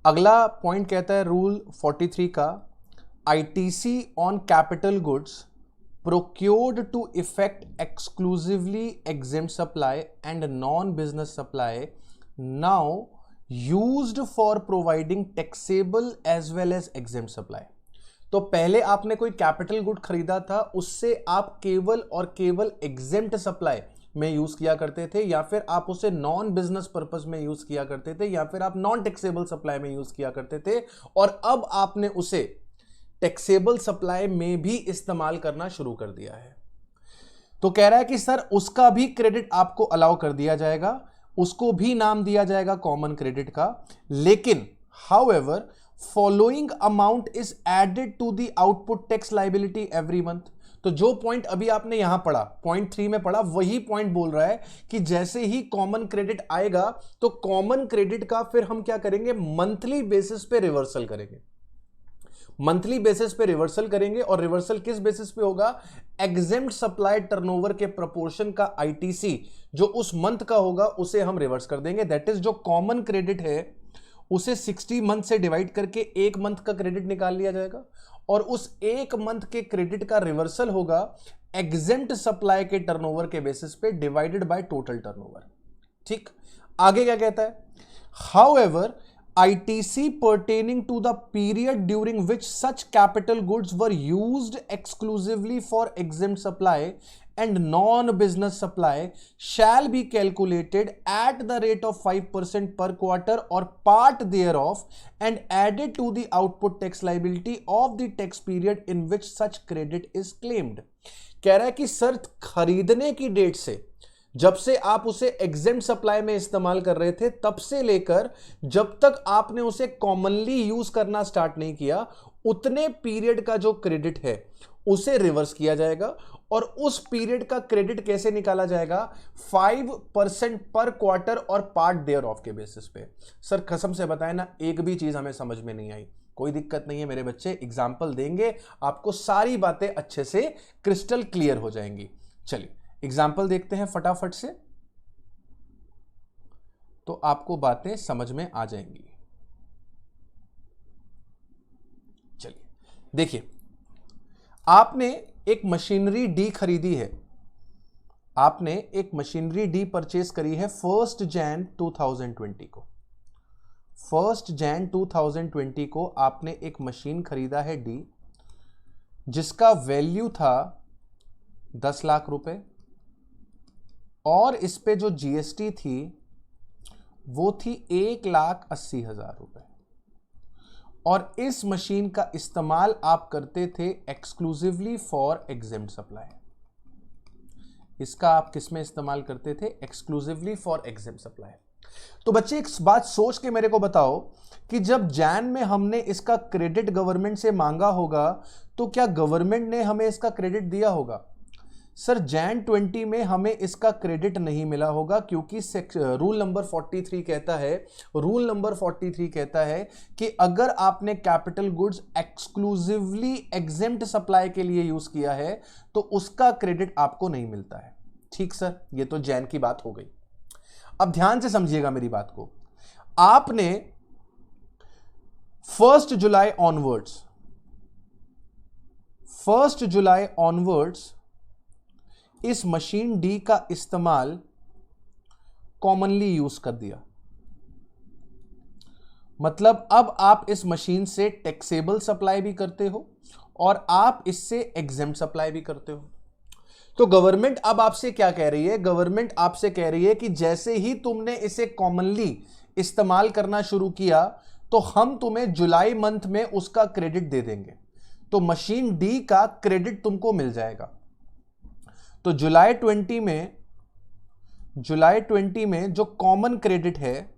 अगला पॉइंट कहता है रूल 43 का, ITC on capital goods procured to effect exclusively exempt supply and non-business supply now used for providing taxable as well as exempt supply। तो पहले आपने कोई कैपिटल गुड खरीदा था, उससे आप केवल और केवल एग्जेम्प्ट सप्लाई में यूज किया करते थे, या फिर आप उसे नॉन बिजनेस पर्पस में यूज किया करते थे, या फिर आप नॉन टैक्सेबल सप्लाई में यूज किया करते थे, और अब आपने उसे टैक्सेबल सप्लाई में भी इस्तेमाल करना शुरू कर दिया है। तो कह रहा है कि सर उसका भी क्रेडिट आपको अलाउ कर दिया जाएगा, उसको भी नाम दिया जाएगा कॉमन क्रेडिट का, लेकिन however following amount is added to the output tax liability every month. तो जो पॉइंट अभी आपने यहां पढ़ा, पॉइंट 3 में पढ़ा, वही पॉइंट बोल रहा है कि जैसे ही कॉमन क्रेडिट आएगा तो कॉमन क्रेडिट का फिर हम क्या करेंगे? मंथली बेसिस पे रिवर्सल करेंगे। मंथली बेसिस पे रिवर्सल करेंगे, और रिवर्सल किस बेसिस पे होगा? एग्जेम्प्ट सप्लाई टर्नओवर के प्रोपोर्शन का ITC जो उस मंथ का होगा उसे हम रिवर्स कर देंगे। दैट इज जो कॉमन क्रेडिट है उसे 60 मंथ से डिवाइड करके एक मंथ का क्रेडिट निकाल लिया जाएगा, और उस एक मंथ के क्रेडिट का रिवर्सल होगा एग्जेम्प्ट सप्लाई के टर्नओवर के बेसिस पे डिवाइडेड बाय टोटल टर्नओवर। ठीक, आगे क्या कहता है? However ITC pertaining to the period during which such capital goods were used exclusively for exempt supply and non-business supply shall be calculated at the rate of 5% per quarter or part thereof and added to the output tax liability of the tax period in which such credit is claimed। कह रहा है कि sir खरीदने की date से, जब से आप उसे एग्जेम्प्ट सप्लाई में इस्तेमाल कर रहे थे तब से लेकर जब तक आपने उसे कॉमनली यूज करना स्टार्ट नहीं किया, उतने पीरियड का जो क्रेडिट है उसे रिवर्स किया जाएगा। और उस पीरियड का क्रेडिट कैसे निकाला जाएगा? 5% पर क्वार्टर और पार्ट देयर ऑफ के बेसिस पे। सर कसम से बताएं ना, एक भी चीज हमें समझ में नहीं आई। कोई दिक्कत नहीं है मेरे बच्चे, एग्जाम्पल देंगे आपको, सारी बातें अच्छे से क्रिस्टल क्लियर हो जाएंगी। चलिए एग्जाम्पल देखते हैं फटाफट से, तो आपको बातें समझ में आ जाएंगी। चलिए देखिए, आपने एक मशीनरी डी खरीदी है, आपने एक मशीनरी डी परचेस करी है 1 जनवरी 2020 को। 1 जनवरी 2020 को आपने एक मशीन खरीदा है डी, जिसका वैल्यू था 10 लाख रुपए, और इस पे जो GST थी वो थी 1,80,000 रुपए, और इस मशीन का इस्तेमाल आप करते थे एक्सक्लूसिवली फॉर एग्जेम्प्ट सप्लाई। इसका आप किस में इस्तेमाल करते थे? Exclusively for exempt supply. तो बच्चे एक बात सोच के मेरे को बताओ कि जब जैन में हमने इसका क्रेडिट गवर्नमेंट से मांगा होगा तो क्या गवर्नमेंट ने हमें इसका क्रेडिट दिया होगा? सर जैन 20 में हमें इसका क्रेडिट नहीं मिला होगा, क्योंकि रूल नंबर 43 कहता है कि अगर आपने capital goods exclusively exempt supply के लिए यूज किया है तो उसका क्रेडिट आपको नहीं मिलता है। ठीक सर, ये तो जैन की बात हो गई। अब ध्यान से समझिएगा मेरी बात को। आपने 1 जुलाई ऑनवर्ड्स इस मशीन डी का इस्तेमाल कॉमनली यूज कर दिया। मतलब अब आप इस मशीन से टैक्सेबल सप्लाई भी करते हो और आप इससे एग्जेम्प्ट सप्लाई भी करते हो। तो गवर्नमेंट अब आपसे क्या कह रही है? गवर्नमेंट आपसे कह रही है कि जैसे ही तुमने इसे कॉमनली इस्तेमाल करना शुरू किया तो हम तुम्हें जुलाई मंथ में उसका क्रेडिट दे देंगे, तो मशीन डी का क्रेडिट तुमको मिल जाएगा। तो जुलाई 20 में जो कॉमन क्रेडिट है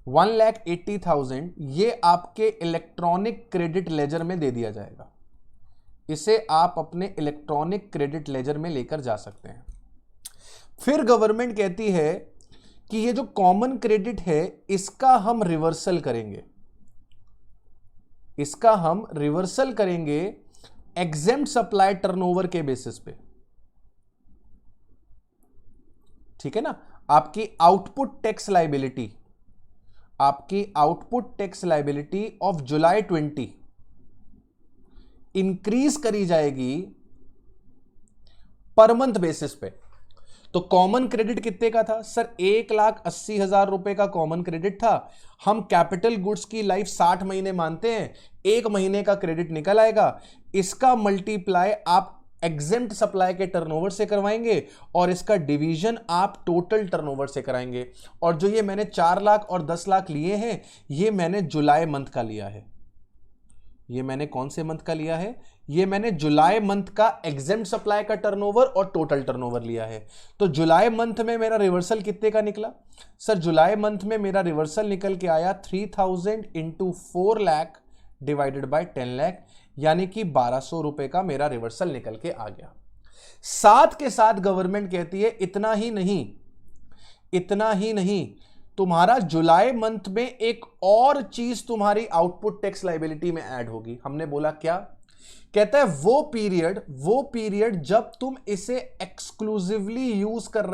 1,80,000, ये आपके इलेक्ट्रॉनिक क्रेडिट लेजर में दे दिया जाएगा। इसे आप अपने इलेक्ट्रॉनिक क्रेडिट लेजर में लेकर जा सकते हैं। फिर गवर्नमेंट कहती है कि ये जो कॉमन क्रेडिट है इसका हम रिवर्सल करेंगे एग्जेम्प्ट सप्लाई टर्नओवर के बेसिस पे। ठीक है ना? आपकी output tax liability of July 20 increase करी जाएगी पर मंथ बेसिस पे। तो कॉमन क्रेडिट कितने का था सर? 1,80,000 रुपए का कॉमन क्रेडिट था। हम कैपिटल गुड्स की लाइफ 60 महीने मानते हैं, 1 महीने का क्रेडिट निकल आएगा। इसका मल्टीप्लाई आप एग्जेम्प्ट सप्लाई के टर्नओवर से करवाएंगे और इसका डिवीजन आप टोटल टर्नओवर से कराएंगे। और जो ये मैंने 4 लाख और 10 लाख लिए हैं, ये मैंने जुलाई मंथ का लिया है। ये मैंने कौन से मंथ का लिया है? ये मैंने जुलाई मंथ का एग्जेम्प्ट सप्लाई का टर्नओवर और टोटल टर्नओवर लिया है। तो जुलाई मंथ में मेरा रिवर्सल कितने का निकला? सर जुलाई मंथ में मेरा रिवर्सल निकल के आया 3,000 into 4 lakh divided by 10 lakh, यानी कि 1,200 रुपए का मेरा रिवर्सल निकल के आ गया। साथ के साथ गवर्नमेंट कहती है इतना ही नहीं, तुम्हारा जुलाई मंथ में एक और चीज तुम्हारी आउटपुट टैक्स लायबिलिटी में ऐड होगी। हमने बोला क्या? कहता है वो पीरियड जब तुम इसे एक्सक्लूसिवली यूज कर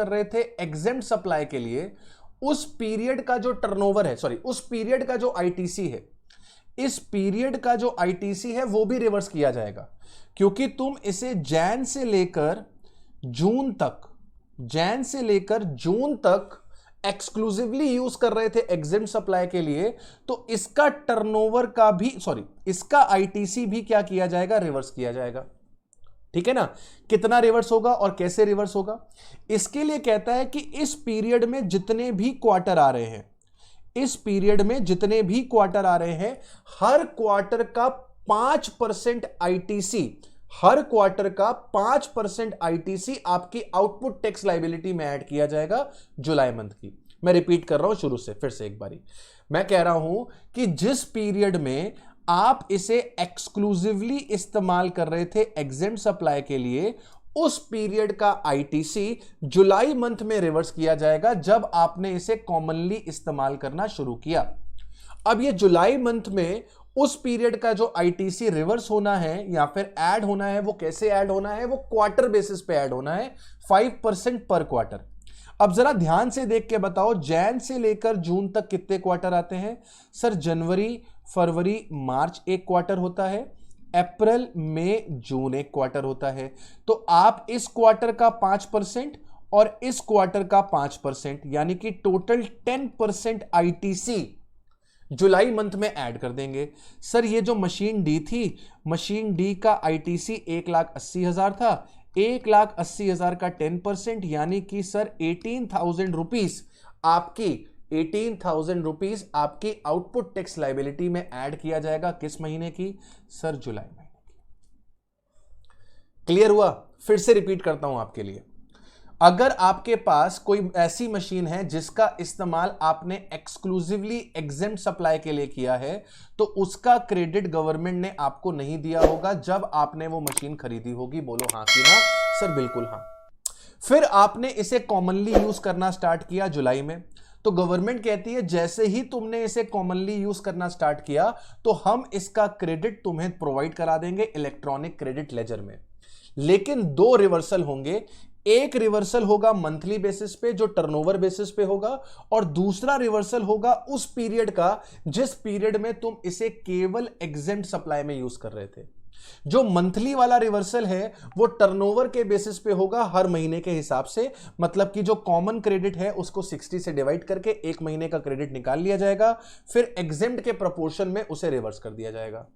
रहे थे एग्जेम्प्ट सप्लाई के लिए, उस पीरियड का जो टर्नओवर है, उस पीरियड का जो आईटीसी है, इस पीरियड का जो आईटीसी है वो भी रिवर्स किया जाएगा, क्योंकि तुम इसे जैन से लेकर जून तक एक्सक्लूसिवली यूज कर रहे थे एग्जेम्प्ट सप्लाई के लिए। तो इसका टर्नओवर का भी इसका आईटीसी भी क्या किया जाएगा? रिवर्स किया जाएगा। ठीक है ना? कितना रिवर्स होगा और कैसे रिवर्स होगा? इसके लिए कहता है कि इस पीरियड में जितने भी क्वार्टर आ रहे हैं, हर क्वार्टर का 5% आईटीसी आपकी आउटपुट टैक्स लायबिलिटी में ऐड किया जाएगा जुलाई मंथ की। मैं रिपीट कर रहा हूं शुरू से, फिर से एक बारी मैं कह रहा हूं कि जिस पीरियड में आप इसे एक्सक्लूसिवली इस्तेमाल कर रहे थे एग्जेम्प्ट सप्लाई के लिए, उस पीरियड का आईटीसी जुलाई मंथ में रिवर्स किया जाएगा जब आपने इसे कॉमनली इस्तेमाल करना शुरू किया। अब ये जुलाई मंथ में उस पीरियड का जो आईटीसी रिवर्स होना है या फिर ऐड होना है, वो कैसे ऐड होना है? वो क्वार्टर बेसिस पे ऐड होना है, 5% पर क्वार्टर। अब जरा ध्यान से देख के बताओ, जैन से लेकर जून तक कितने क्वार्टर आते हैं? सर जनवरी, फरवरी, मार्च एक क्वार्टर होता है, अप्रैल, मई, जून एक क्वार्टर होता है। तो आप इस क्वार्टर का 5% और इस क्वार्टर का 5%, यानी कि टोटल 10% आईटीसी जुलाई मंथ में ऐड कर देंगे। सर ये जो मशीन डी थी, मशीन डी का आईटीसी 1,80,000 था, 1,80,000 का 10%, यानी कि सर 18,000 रुपीज आपकी 18,000 रुपीज आपकी आउटपुट टैक्स लाइबिलिटी में ऐड किया जाएगा। किस महीने की? सर जुलाई महीने की। क्लियर हुआ? फिर से रिपीट करता हूं आपके लिए। अगर आपके पास कोई ऐसी मशीन है जिसका इस्तेमाल आपने एक्सक्लूसिवली एग्जेम्प्ट सप्लाई के लिए किया है, तो उसका क्रेडिट गवर्नमेंट ने आपको नहीं दिया होगा जब आपने वो मशीन खरीदी होगी। बोलो हाँ कि ना? सर बिल्कुल हाँ। फिर आपने इसे कॉमनली यूज करना स्टार्ट किया जुलाई में, तो गवर्नमेंट कहती है जैसे ही तुमने इसे कॉमनली यूज करना स्टार्ट किया तो हम इसका क्रेडिट तुम्हें प्रोवाइड करा देंगे इलेक्ट्रॉनिक क्रेडिट लेजर में। लेकिन दो रिवर्सल होंगे। एक रिवर्सल होगा मंथली बेसिस पे जो टर्नओवर बेसिस पे होगा, और दूसरा रिवर्सल होगा उस पीरियड का जिस पीरियड में तुम इसे केवल एग्जेम्प्ट सप्लाई में यूज कर रहे थे। जो मंथली वाला रिवर्सल है वो टर्नओवर के बेसिस पे होगा हर महीने के हिसाब से, मतलब कि जो कॉमन क्रेडिट है उसको 60 से डिवाइड करके एक महीने का क्रेडिट निकाल लिया जाएगा, फिर एग्जेम्प्ट के प्रोपोर्शन में उसे रिवर्स कर दिया जाएगा।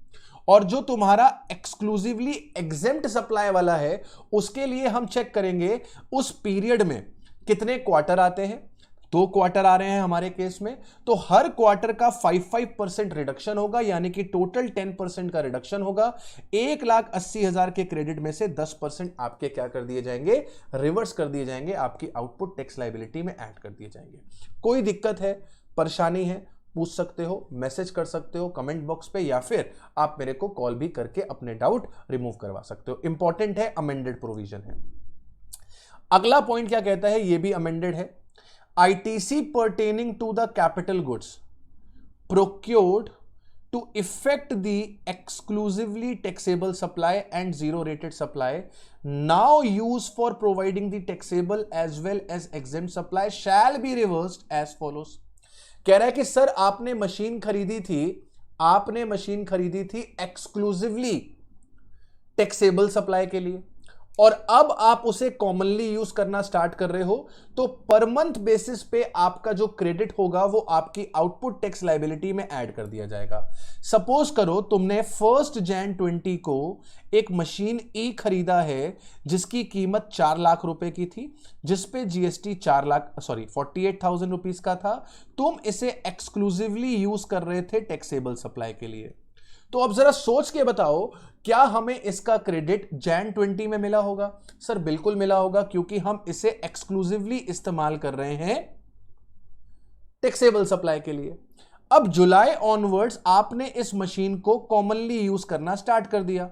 और जो तुम्हारा एक्सक्लूसिवली एग्जेम्प्ट सप्लाई वाला है उसके लिए हम चेक करेंगे उस पीरियड में कितने क्वार्टर आते हैं। 2 क्वार्टर आ रहे हैं हमारे केस में, तो हर क्वार्टर का 5% रिडक्शन होगा, यानी कि टोटल 10% का रिडक्शन होगा। 1,80,000 के क्रेडिट में से 10% आपके क्या कर दिए जाएंगे? रिवर्स कर दिए जाएंगे, आपकी आउटपुट टैक्स लायबिलिटी में ऐड कर दिए जाएंगे। कोई दिक्कत है, परेशानी है, पूछ सकते हो, मैसेज कर सकते हो कमेंट बॉक्स पे, या फिर आप मेरे को कॉल भी करके अपने डाउट रिमूव करवा सकते हो। इंपॉर्टेंट है, अमेंडेड प्रोविजन है। अगला पॉइंट क्या कहता है? ये भी अमेंडेड है। ITC pertaining to the capital goods procured to effect the exclusively taxable supply and zero rated supply now used for providing the taxable as well as exempt supply shall be reversed as follows। कह रहा है कि sir आपने machine खरीदी थी exclusively taxable supply के लिए, और अब आप उसे कॉमनली यूज करना स्टार्ट कर रहे हो, तो पर मंथ बेसिस पे आपका जो क्रेडिट होगा वो आपकी आउटपुट टैक्स लायबिलिटी में ऐड कर दिया जाएगा। सपोज करो तुमने 1 जनवरी 2020 को एक मशीन ई खरीदा है जिसकी कीमत 4 लाख रुपए की थी, जिसपे जीएसटी 48,000 रुपीस का था। तुम इसे एक्सक्लूसिवली यूज कर रहे थे टैक्सेबल सप्लाई के लिए। तो अब जरा सोच के बताओ, क्या हमें इसका क्रेडिट जैन 20 में मिला होगा? सर बिल्कुल मिला होगा, क्योंकि हम इसे एक्सक्लूसिवली इस्तेमाल कर रहे हैं टैक्सेबल सप्लाई के लिए। अब जुलाई ऑनवर्ड्स आपने इस मशीन को कॉमनली यूज करना स्टार्ट कर दिया,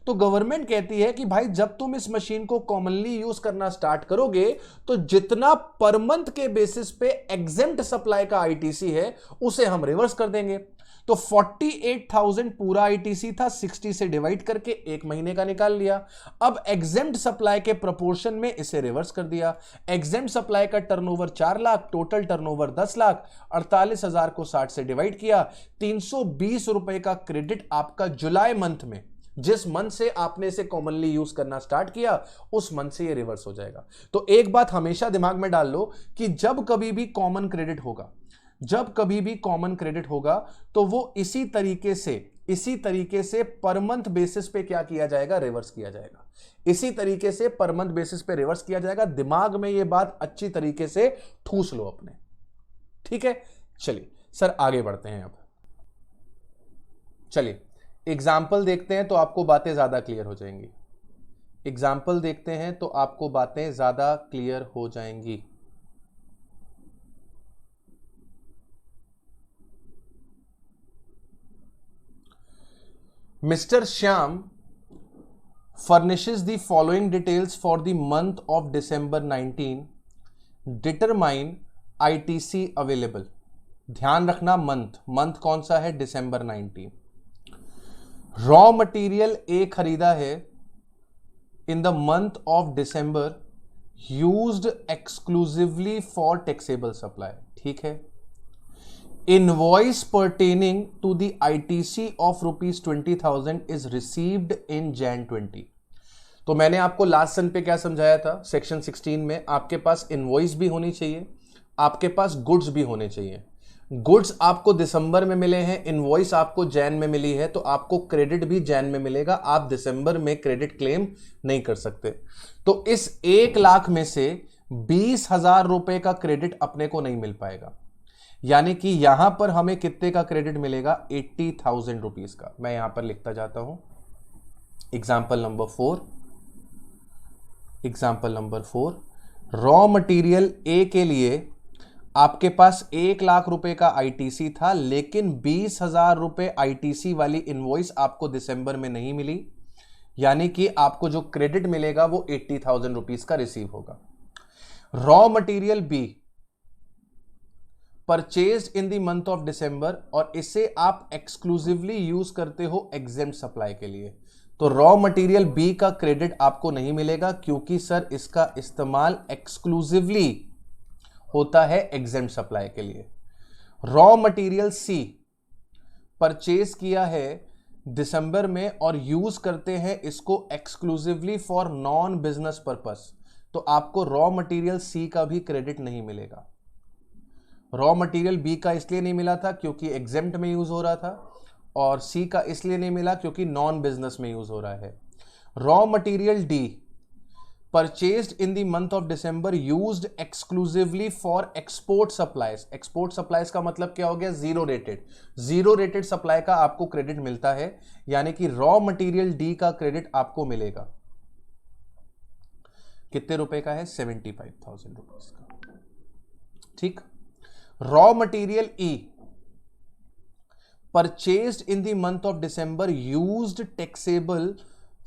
तो गवर्नमेंट कहती है कि भाई जब तुम इस मशीन को कॉमनली यूज करना स्टार्ट करोगे तो जितना पर मंथ के बेसिस पे एग्जेम्प्ट सप्लाई का आईटीसी है उसे हम रिवर्स कर देंगे। तो 48,000 पूरा आईटीसी था, 60 से डिवाइड करके एक महीने का निकाल लिया। अब एग्जेम्प्ट सप्लाई के प्रोपोर्शन में इसे रिवर्स कर दिया। एग्जेम्प्ट सप्लाई का turnover 4 lakh, total turnover 10 lakh, 48,000 को 60 से डिवाइड किया, 320 रुपए का क्रेडिट आपका जुलाई मंथ में, जिस मंथ से आपने इसे कॉमनली यूज करना स्टार्ट किया उस मंथ से ये रिवर्स हो जाएगा। तो एक बात हमेशा दिमाग में डाल लो कि जब कभी भी कॉमन क्रेडिट होगा तो वो इसी तरीके से पर मंथ बेसिस पे क्या किया जाएगा? रिवर्स किया जाएगा। इसी तरीके से पर मंथ बेसिस पे रिवर्स किया जाएगा। दिमाग में ये बात अच्छी तरीके से ठूस लो अपने, ठीक है? चलिए सर आगे बढ़ते हैं। अब चलिए एग्जाम्पल देखते हैं तो आपको बातें ज्यादा क्लियर हो जाएंगी। Mr. Shyam furnishes the following details for the month of December 19. Determine ITC available. ध्यान रखना मंथ कौन सा है? December 19। रॉ मटेरियल ए खरीदा है in the month of December used exclusively for taxable supply, ठीक है? Invoice pertaining to the ITC of ₹20,000 is received in Jan 20। तो मैंने आपको लास्ट सन पे क्या समझाया था? सेक्शन 16 में आपके पास इनवॉइस भी होनी चाहिए, आपके पास गुड्स भी होने चाहिए। गुड्स आपको दिसंबर में मिले हैं, इनवॉइस आपको जैन में मिली है, तो आपको क्रेडिट भी जैन में मिलेगा। आप दिसंबर में क्रेडिट क्लेम नहीं कर सकते। तो इस 1 लाख में से 20,000 रुपए का क्रेडिट अपने को नहीं मिल पाएगा। यानी कि यहां पर हमें कितने का क्रेडिट मिलेगा, 80,000 रुपीज का। मैं यहां पर लिखता जाता हूं example number 4, raw material A के लिए आपके पास 1 लाख रुपए का आईटीसी था, लेकिन 20,000 रुपए आईटीसी वाली इनवॉइस आपको दिसंबर में नहीं मिली, यानी कि आपको जो क्रेडिट मिलेगा वो 80,000 रुपीज का रिसीव होगा। Raw material be purchased in the month of December, और इसे आप एक्सक्लूसिवली यूज करते हो एग्जेम्प्ट सप्लाई के लिए, तो रॉ मटेरियल बी का क्रेडिट आपको नहीं मिलेगा, क्योंकि सर इसका इस्तेमाल एक्सक्लूसिवली होता है एग्जेम्प्ट सप्लाई के लिए। रॉ मटेरियल सी परचेज किया है दिसंबर में और यूज करते हैं इसको exclusively for non business purpose, तो आपको रॉ मटेरियल सी का भी क्रेडिट नहीं मिलेगा। रॉ मटेरियल बी का इसलिए नहीं मिला था क्योंकि एग्जेम्प्ट में यूज हो रहा था, और सी का इसलिए नहीं मिला क्योंकि नॉन बिजनेस में यूज हो रहा है। Raw material D purchased in the month of December used exclusively for export supplies. Export supplies का मतलब क्या हो गया, जीरो रेटेड सप्लाई का आपको क्रेडिट मिलता है, यानी कि रॉ मटेरियल डी का क्रेडिट आपको मिलेगा कितने रुपए का है, 75,000 रुपीज का। ठीक। Raw material E purchased in the month of December used taxable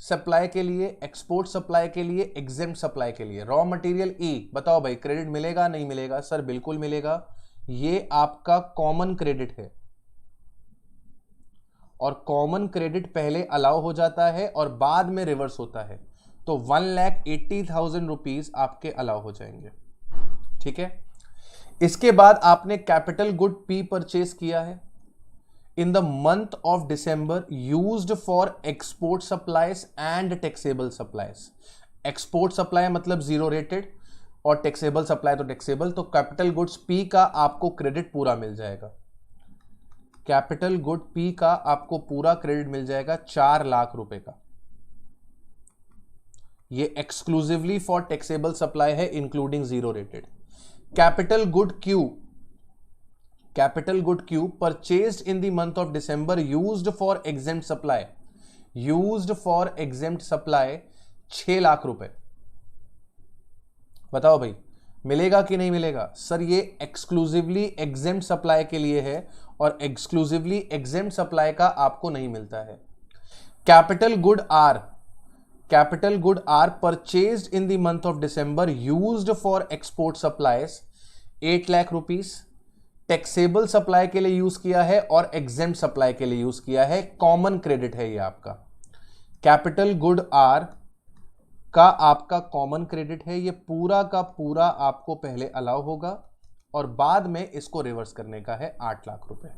supply के लिए, एक्सपोर्ट सप्लाई के लिए, एग्जेम्प्ट सप्लाई के लिए। रॉ मटेरियल ई, बताओ भाई क्रेडिट मिलेगा नहीं मिलेगा, सर बिल्कुल मिलेगा, ये आपका कॉमन क्रेडिट है, और कॉमन क्रेडिट पहले अलाउ हो जाता है और बाद में रिवर्स होता है, तो 1,80,000 रुपीज आपके अलाउ हो जाएंगे। ठीक है। इसके बाद आपने कैपिटल गुड पी परचेज किया है इन the month of December used for export supplies and taxable supplies. Export supply मतलब जीरो रेटेड और टैक्सेबल सप्लाई तो टैक्सेबल, तो कैपिटल गुड्स पी का आपको क्रेडिट पूरा मिल जाएगा। कैपिटल गुड पी का आपको पूरा क्रेडिट मिल जाएगा 4 लाख रुपए का। ये एक्सक्लूसिवली फॉर टैक्सेबल सप्लाई है including zero rated. Capital good Q purchased in the month of December used for exempt supply 6 lakh रुपए। बताओ भाई मिलेगा कि नहीं मिलेगा, सर ये एक्सक्लूसिवली एग्जेम्प्ट सप्लाई के लिए है और एक्सक्लूसिवली एग्जेम्प्ट सप्लाई का आपको नहीं मिलता है। Capital good are purchased in the month of December used for export supplies 8 lakh rupees. Taxable supply के लिए यूज किया है और एग्जेम्प्ट सप्लाई के लिए यूज किया है, कॉमन क्रेडिट है ये आपका। कैपिटल गुड आर का आपका कॉमन क्रेडिट है, ये पूरा का पूरा आपको पहले अलाउ होगा और बाद में इसको रिवर्स करने का है 8 लाख रुपए।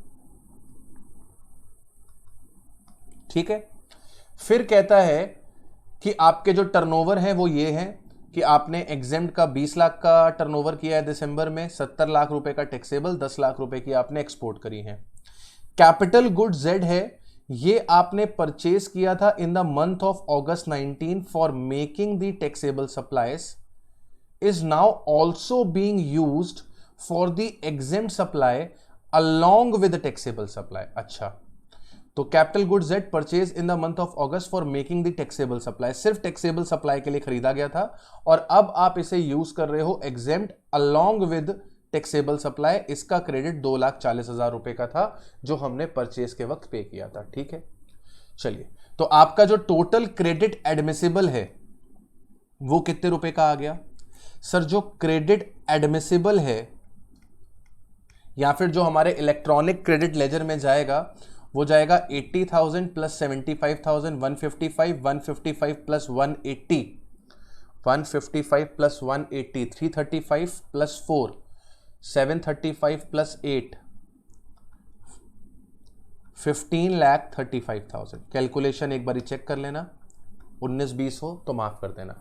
ठीक है। फिर कहता है कि आपके जो टर्नओवर है वो ये है कि आपने एग्जेम्प्ट का 20 लाख का टर्नओवर किया है दिसंबर में, 70 लाख रुपए का टैक्सेबल, 10 लाख रुपए की आपने एक्सपोर्ट करी है। कैपिटल गुड जेड है, ये आपने परचेज किया था इन the month of August 19 for making the taxable supplies is now also being used for the exempt supply along with taxable supply. अच्छा, तो capital good Z purchase in the month of August for making the taxable supply, सिर्फ taxable supply के लिए खरीदा गया था और अब आप इसे यूज कर रहे हो exempt along with taxable supply. इसका क्रेडिट 2,40,000 रुपए का था जो हमने परचेज के वक्त पे किया था। ठीक है। चलिए, तो आपका जो टोटल क्रेडिट एडमिसिबल है वो कितने रुपए का आ गया, सर जो क्रेडिट एडमिसिबल है या फिर जो हमारे इलेक्ट्रॉनिक क्रेडिट लेजर में जाएगा वो जाएगा 80,000 plus 75,000, 155, 155 plus 180, 155 plus 180, 335 plus 4, 735 plus 8, 15,35,000। Calculation एक बार चेक कर लेना, 19-20 हो तो माफ कर देना।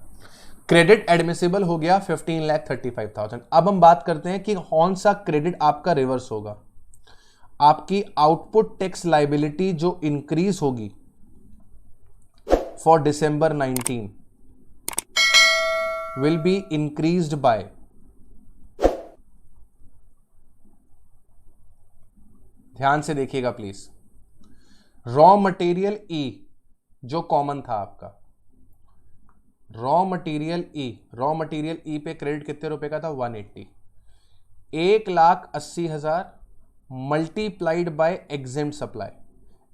क्रेडिट एडमिसिबल हो गया 15,35,000। अब हम बात करते हैं कि कौन सा क्रेडिट आपका रिवर्स होगा। आपकी आउटपुट टैक्स लाइबिलिटी जो इंक्रीज होगी for December 19 will be increased by ध्यान से देखिएगा प्लीज। रॉ मटेरियल ई जो कॉमन था आपका, रॉ मटेरियल ई पे क्रेडिट कितने रुपए का था? 180। 1,80,000 multiplied by exempt supply.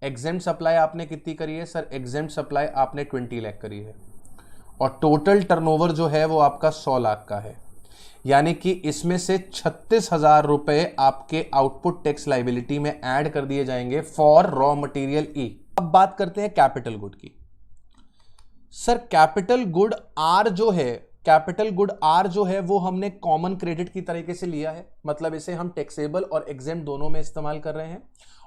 Exempt supply आपने कितनी करी है सर? एग्जेम्प्ट सप्लाई आपने 20 लाख करी है, और टोटल टर्नओवर जो है वो आपका 100 लाख का है। यानी कि इसमें से 36,000 रुपए आपके आउटपुट टैक्स लाइबिलिटी में ऐड कर दिए जाएंगे फॉर रॉ मटेरियल ई। अब बात करते हैं कैपिटल गुड की। सर कैपिटल गुड आर जो है वो हमने कॉमन क्रेडिट की तरीके से लिया है, मतलब इसे हम टैक्सेबल और एग्जेम्प्ट दोनों में इस्तेमाल कर रहे हैं।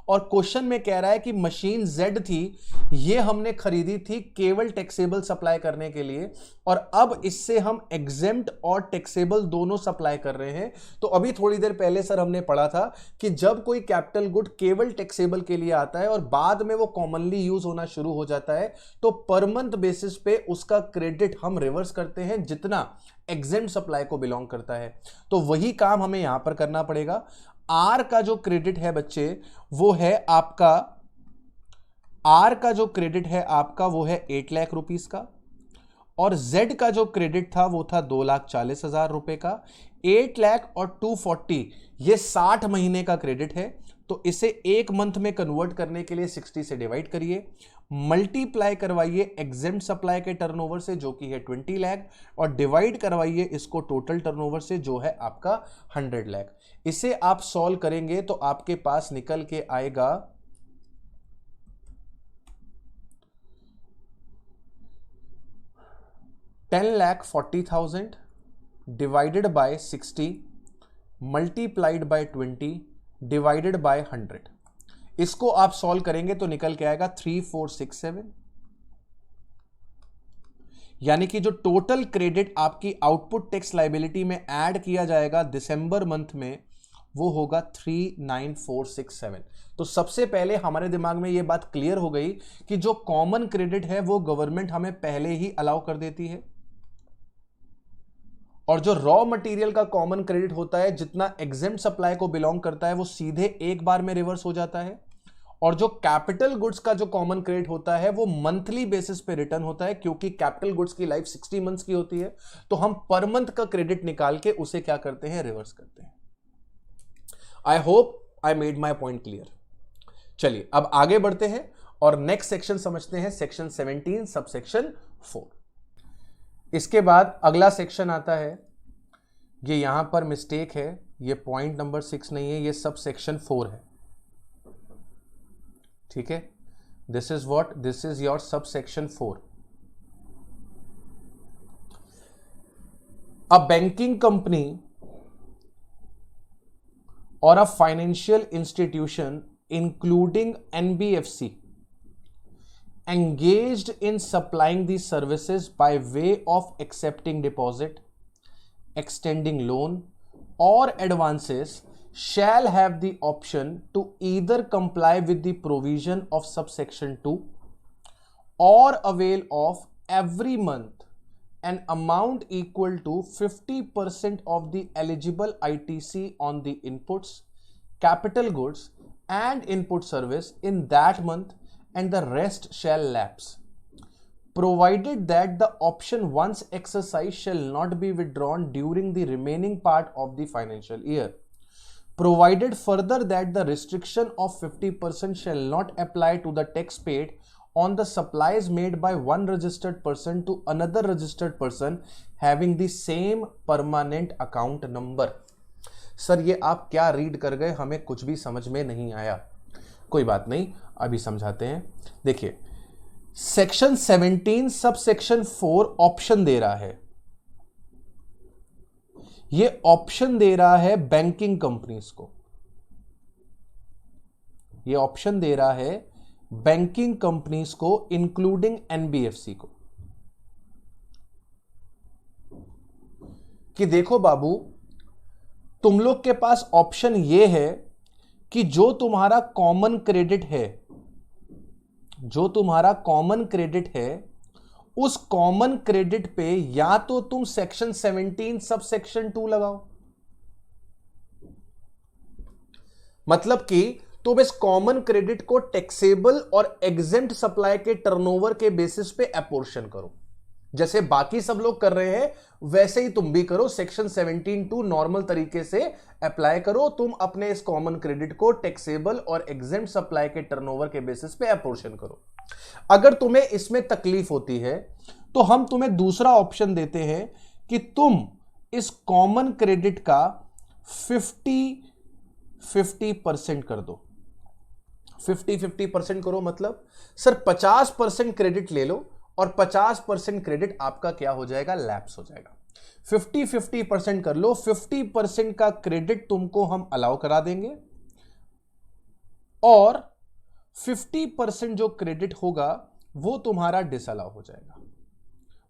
और क्वेश्चन में कह रहा है कि मशीन Z थी, ये हमने खरीदी थी केवल टैक्सेबल सप्लाई करने के लिए, और अब इससे हम एग्जेम्प्ट और टैक्सेबल दोनों सप्लाई कर रहे हैं। तो अभी थोड़ी देर पहले सर हमने पढ़ा था कि जब कोई कैपिटल गुड केवल टैक्सेबल के लिए आता है और बाद में वो कॉमनली यूज होना शुरू हो जाता है, तो पर मंथ बेसिस पे उसका क्रेडिट हम रिवर्स करते हैं जितना एग्जेम्प्ट सप्लाई को बिलोंग करता है। तो वही काम हमें यहां पर करना पड़ेगा। आर का जो क्रेडिट है बच्चे वो है आपका, आर का जो क्रेडिट है आपका वो है 8 लाख रुपीस का, और जेड का जो क्रेडिट था वो था 2,40,000 रुपए का। 8 लाख और 240 ये 60 महीने का क्रेडिट है, तो इसे एक मंथ में कन्वर्ट करने के लिए 60 से डिवाइड करिए, मल्टीप्लाई करवाइए एग्जेम्प्ट सप्लाई के टर्नओवर से जो कि है 20 लाख, और डिवाइड करवाइए इसको टोटल टर्नओवर से जो है आपका 100 लाख। इसे आप सॉल्व करेंगे तो आपके पास निकल के आएगा 10,40,000 divided by 60 multiplied by 20 divided by 100। इसको आप सॉल्व करेंगे तो निकल के आएगा 3467। यानी कि जो टोटल क्रेडिट आपकी आउटपुट टैक्स लाइबिलिटी में ऐड किया जाएगा दिसंबर मंथ में वो होगा 39,467। तो सबसे पहले हमारे दिमाग में यह बात क्लियर हो गई कि जो कॉमन क्रेडिट है वो गवर्नमेंट हमें पहले ही अलाउ कर देती है, और जो रॉ मटेरियल का कॉमन क्रेडिट होता है जितना एग्जेम्प्ट सप्लाई को बिलोंग करता है वो सीधे एक बार में रिवर्स हो जाता है, और जो कैपिटल गुड्स का जो कॉमन क्रेडिट होता है वो मंथली बेसिस पे रिटर्न होता है, क्योंकि कैपिटल गुड्स की लाइफ 60 मंथ्स की होती है। तो हम पर मंथ का क्रेडिट निकाल के उसे क्या करते हैं? रिवर्स करते हैं। I hope I made my point clear. चलिए अब आगे बढ़ते हैं और नेक्स्ट सेक्शन समझते हैं, सेक्शन 17 सबसेक्शन 4। इसके बाद अगला सेक्शन आता है, ये यहां पर मिस्टेक है, ये पॉइंट नंबर 6 नहीं है, ये सब सेक्शन 4 है। ठीक है, this is what, this is your sub section 4। A banking company or a financial institution including NBFC engaged in supplying these services by way of accepting deposit, extending loan or advances shall have the option to either comply with the provision of subsection 2 or avail of every month an amount equal to 50% of the eligible ITC on the inputs, capital goods and input service in that month, and the rest shall lapse, provided that the option once exercised shall not be withdrawn during the remaining part of the financial year. Provided further that the restriction of 50% shall not apply to the tax paid on the supplies made by one registered person to another registered person having the same permanent account number। Sir ये आप क्या read कर गए, हमें कुछ भी समझ में नहीं आया। कोई बात नहीं, अभी समझाते हैं। देखिए सेक्शन 17 सब सेक्शन 4 ऑप्शन दे रहा है, ये ऑप्शन दे रहा है बैंकिंग कंपनीज को, ये ऑप्शन दे रहा है बैंकिंग कंपनीज को इंक्लूडिंग एनबीएफसी को, कि देखो बाबू तुम लोग के पास ऑप्शन ये है कि जो तुम्हारा कॉमन क्रेडिट है, जो तुम्हारा कॉमन क्रेडिट है उस कॉमन क्रेडिट पे या तो तुम सेक्शन 17 सब सेक्शन 2 लगाओ, मतलब कि तुम इस कॉमन क्रेडिट को टैक्सेबल और एग्जेम्प्ट सप्लाई के टर्नओवर के बेसिस पे अपोर्शन करो। जैसे बाकी सब लोग कर रहे हैं वैसे ही तुम भी करो, सेक्शन 17(2) नॉर्मल तरीके से अप्लाई करो। तुम अपने इस कॉमन क्रेडिट को टैक्सेबल और एग्जेम्प्ट सप्लाई के टर्नओवर के बेसिस पे अपोर्शन करो। अगर तुम्हें इसमें तकलीफ होती है तो हम तुम्हें दूसरा ऑप्शन देते हैं कि तुम इस कॉमन क्रेडिट का 50-50% कर दो। 50-50% करो मतलब सर 50% क्रेडिट ले लो और 50% क्रेडिट आपका क्या हो जाएगा, लैप्स हो जाएगा। 50-50% कर लो, 50% का क्रेडिट तुमको हम अलाउ करा देंगे और 50% जो क्रेडिट होगा वो तुम्हारा डिसअलाउ हो जाएगा।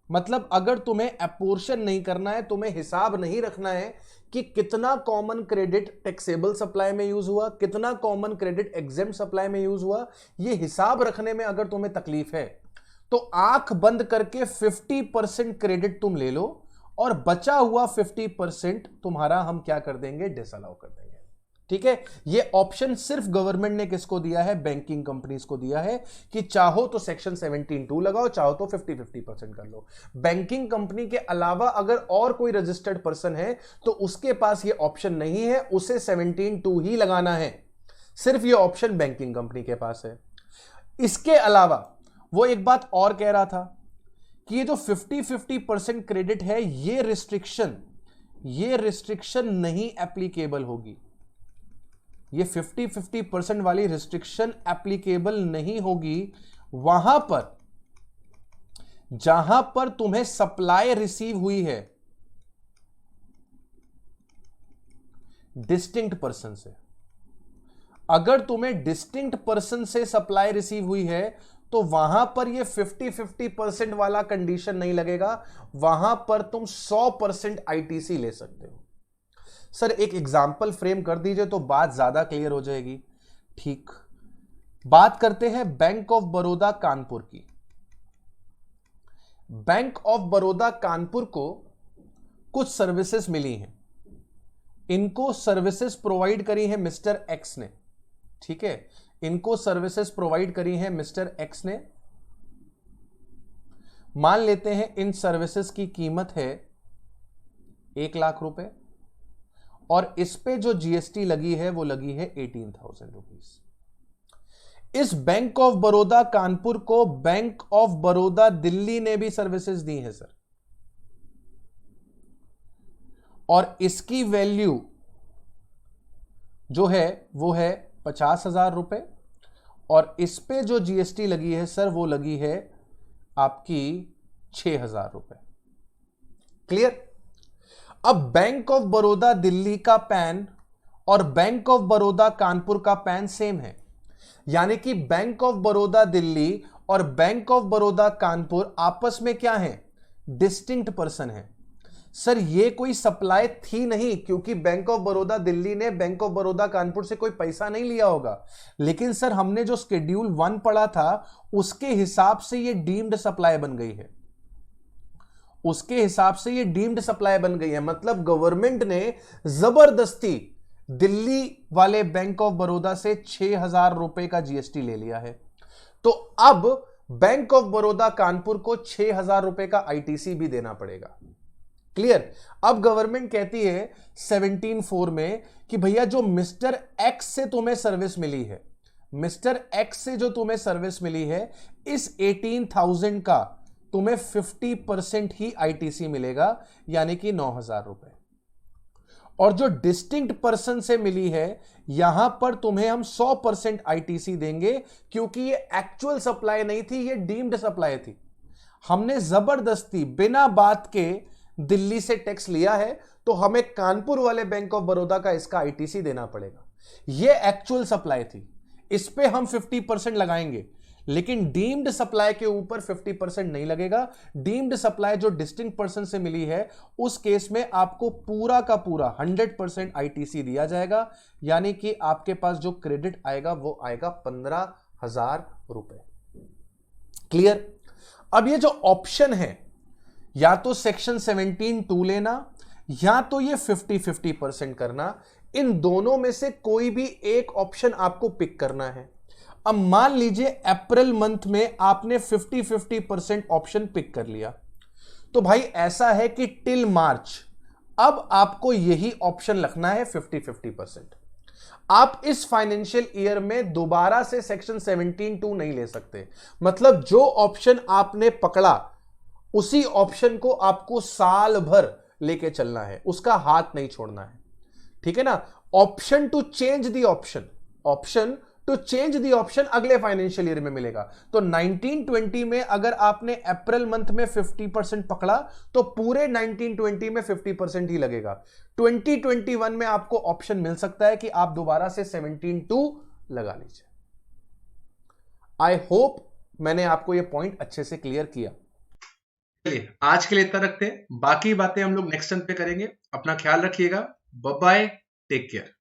मतलब अगर तुम्हें अपोर्शन नहीं करना है, तुम्हें हिसाब नहीं रखना है कि कितना कॉमन क्रेडिट टैक्सेबल सप्लाई में यूज हुआ, कितना कॉमन क्रेडिट एग्जेम्प्ट सप्लाई में यूज हुआ, ये हिसाब रखने में अगर तुम्हें तकलीफ है तो आंख बंद करके 50% क्रेडिट तुम ले लो और बचा हुआ 50% तुम्हारा हम क्या कर देंगे, डिसअलाउ कर देंगे। ठीक है, ये ऑप्शन सिर्फ गवर्नमेंट ने किसको दिया है, बैंकिंग कंपनीज को दिया है कि चाहो तो सेक्शन 17(2) लगाओ, चाहो तो 50-50% कर लो। बैंकिंग कंपनी के अलावा अगर और कोई रजिस्टर्ड पर्सन है तो उसके पास ये ऑप्शन नहीं है, उसे 17(2) ही लगाना है। सिर्फ ये ऑप्शन बैंकिंग कंपनी के पास है। इसके अलावा वो एक बात और कह रहा था कि ये जो 50-50% क्रेडिट है ये रिस्ट्रिक्शन नहीं एप्लीकेबल होगी। ये 50-50% वाली रिस्ट्रिक्शन एप्लीकेबल नहीं होगी वहां पर जहां पर तुम्हें सप्लाई रिसीव हुई है डिस्टिंक्ट पर्सन से। अगर तुम्हें डिस्टिंक्ट पर्सन से सप्लाई रिसीव हुई है तो वहां पर ये 50-50% वाला कंडीशन नहीं लगेगा, वहां पर तुम 100% आईटीसी ले सकते हो। सर एक एग्जाम्पल फ्रेम कर दीजिए तो बात ज्यादा क्लियर हो जाएगी। ठीक, बात करते हैं बैंक ऑफ बड़ौदा कानपुर की। बैंक ऑफ बड़ौदा कानपुर को कुछ सर्विसेज मिली हैं। इनको सर्विसेज प्रोवाइड करी है मिस्टर एक्स ने। ठीक है, इनको सर्विसेज प्रोवाइड करी है मिस्टर एक्स ने। मान लेते हैं इन सर्विसेज की कीमत है 1 लाख रुपए और इस पे जो जीएसटी लगी है वो लगी है 18,000 रुपीज। इस बैंक ऑफ बड़ौदा कानपुर को बैंक ऑफ बड़ौदा दिल्ली ने भी सर्विसेज दी है सर, और इसकी वैल्यू जो है वो है 50,000 रुपए और इस पे जो जीएसटी लगी है सर वो लगी है आपकी 6,000 रुपए। क्लियर? अब बैंक ऑफ बड़ौदा दिल्ली का पैन और बैंक ऑफ बड़ौदा कानपुर का पैन सेम है, यानी कि बैंक ऑफ बड़ौदा दिल्ली और बैंक ऑफ बड़ौदा कानपुर आपस में क्या है, डिस्टिंक्ट पर्सन है। सर ये कोई सप्लाई थी नहीं, क्योंकि बैंक ऑफ बड़ौदा दिल्ली ने बैंक ऑफ बड़ौदा कानपुर से कोई पैसा नहीं लिया होगा, लेकिन सर हमने जो शेड्यूल 1 पढ़ा था उसके हिसाब से ये डीम्ड सप्लाई बन गई है। उसके हिसाब से ये डीम्ड सप्लाई बन गई है, मतलब गवर्नमेंट ने जबरदस्ती दिल्ली वाले बैंक ऑफ बड़ौदा से 6,000 रुपए का जीएसटी ले लिया है। तो अब बैंक ऑफ बड़ौदा कानपुर को 6,000 रुपए का आईटीसी भी देना पड़ेगा। क्लियर? अब गवर्नमेंट कहती है 17(4) में कि भैया जो मिस्टर एक्स से तुम्हें सर्विस मिली है, मिस्टर एक्स से जो तुम्हें सर्विस मिली है, इस 18,000 का तुम्हें 50% ही आईटीसी मिलेगा, यानी कि 9,000 रुपए। और जो डिस्टिंक्ट पर्सन से मिली है यहां पर तुम्हें हम 100% आईटीसी देंगे, क्योंकि ये एक्चुअल सप्लाई नहीं थी, ये डीम्ड सप्लाई थी। हमने जबरदस्ती बिना बात के दिल्ली से टैक्स लिया है, तो हमें कानपुर वाले बैंक ऑफ बड़ौदा का इसका आईटीसी देना पड़ेगा। ये एक्चुअल सप्लाई थी, इस पे हम 50% लगाएंगे, लेकिन डीम्ड सप्लाई के ऊपर 50% नहीं लगेगा। डीम्ड सप्लाई जो डिस्टिंक्ट पर्सन से मिली है उस केस में आपको पूरा का पूरा 100% आईटीसी दिया जाएगा, यानी कि आपके पास जो क्रेडिट आएगा वो आएगा 15,000 रुपए। क्लियर? अब ये जो ऑप्शन है, या तो सेक्शन 17(2) लेना या तो ये 50-50% करना, इन दोनों में से कोई भी एक ऑप्शन आपको पिक करना है। अब मान लीजिए अप्रैल मंथ में आपने 50-50% ऑप्शन पिक कर लिया, तो भाई ऐसा है कि टिल मार्च अब आपको यही ऑप्शन रखना है 50-50%। आप इस फाइनेंशियल ईयर में दोबारा से सेक्शन 17(2) नहीं ले सकते। मतलब जो ऑप्शन आपने पकड़ा उसी ऑप्शन को आपको साल भर लेके चलना है, उसका हाथ नहीं छोड़ना है, ठीक है ना। Option to change the option अगले फाइनेंशियल ईयर में मिलेगा। तो 1920 में अगर आपने अप्रैल मंथ में 50% पकड़ा तो पूरे 1920 में 50% ही लगेगा। 2021 में आपको ऑप्शन मिल सकता है कि आप दोबारा से 17(2) लगा लीजिए। आई होप मैंने आपको यह पॉइंट अच्छे से क्लियर किया। चलिए आज के लिए इतना रखते हैं, बाकी बातें हम लोग नेक्स्ट टाइम पे करेंगे। अपना ख्याल रखिएगा। Bye bye, take care.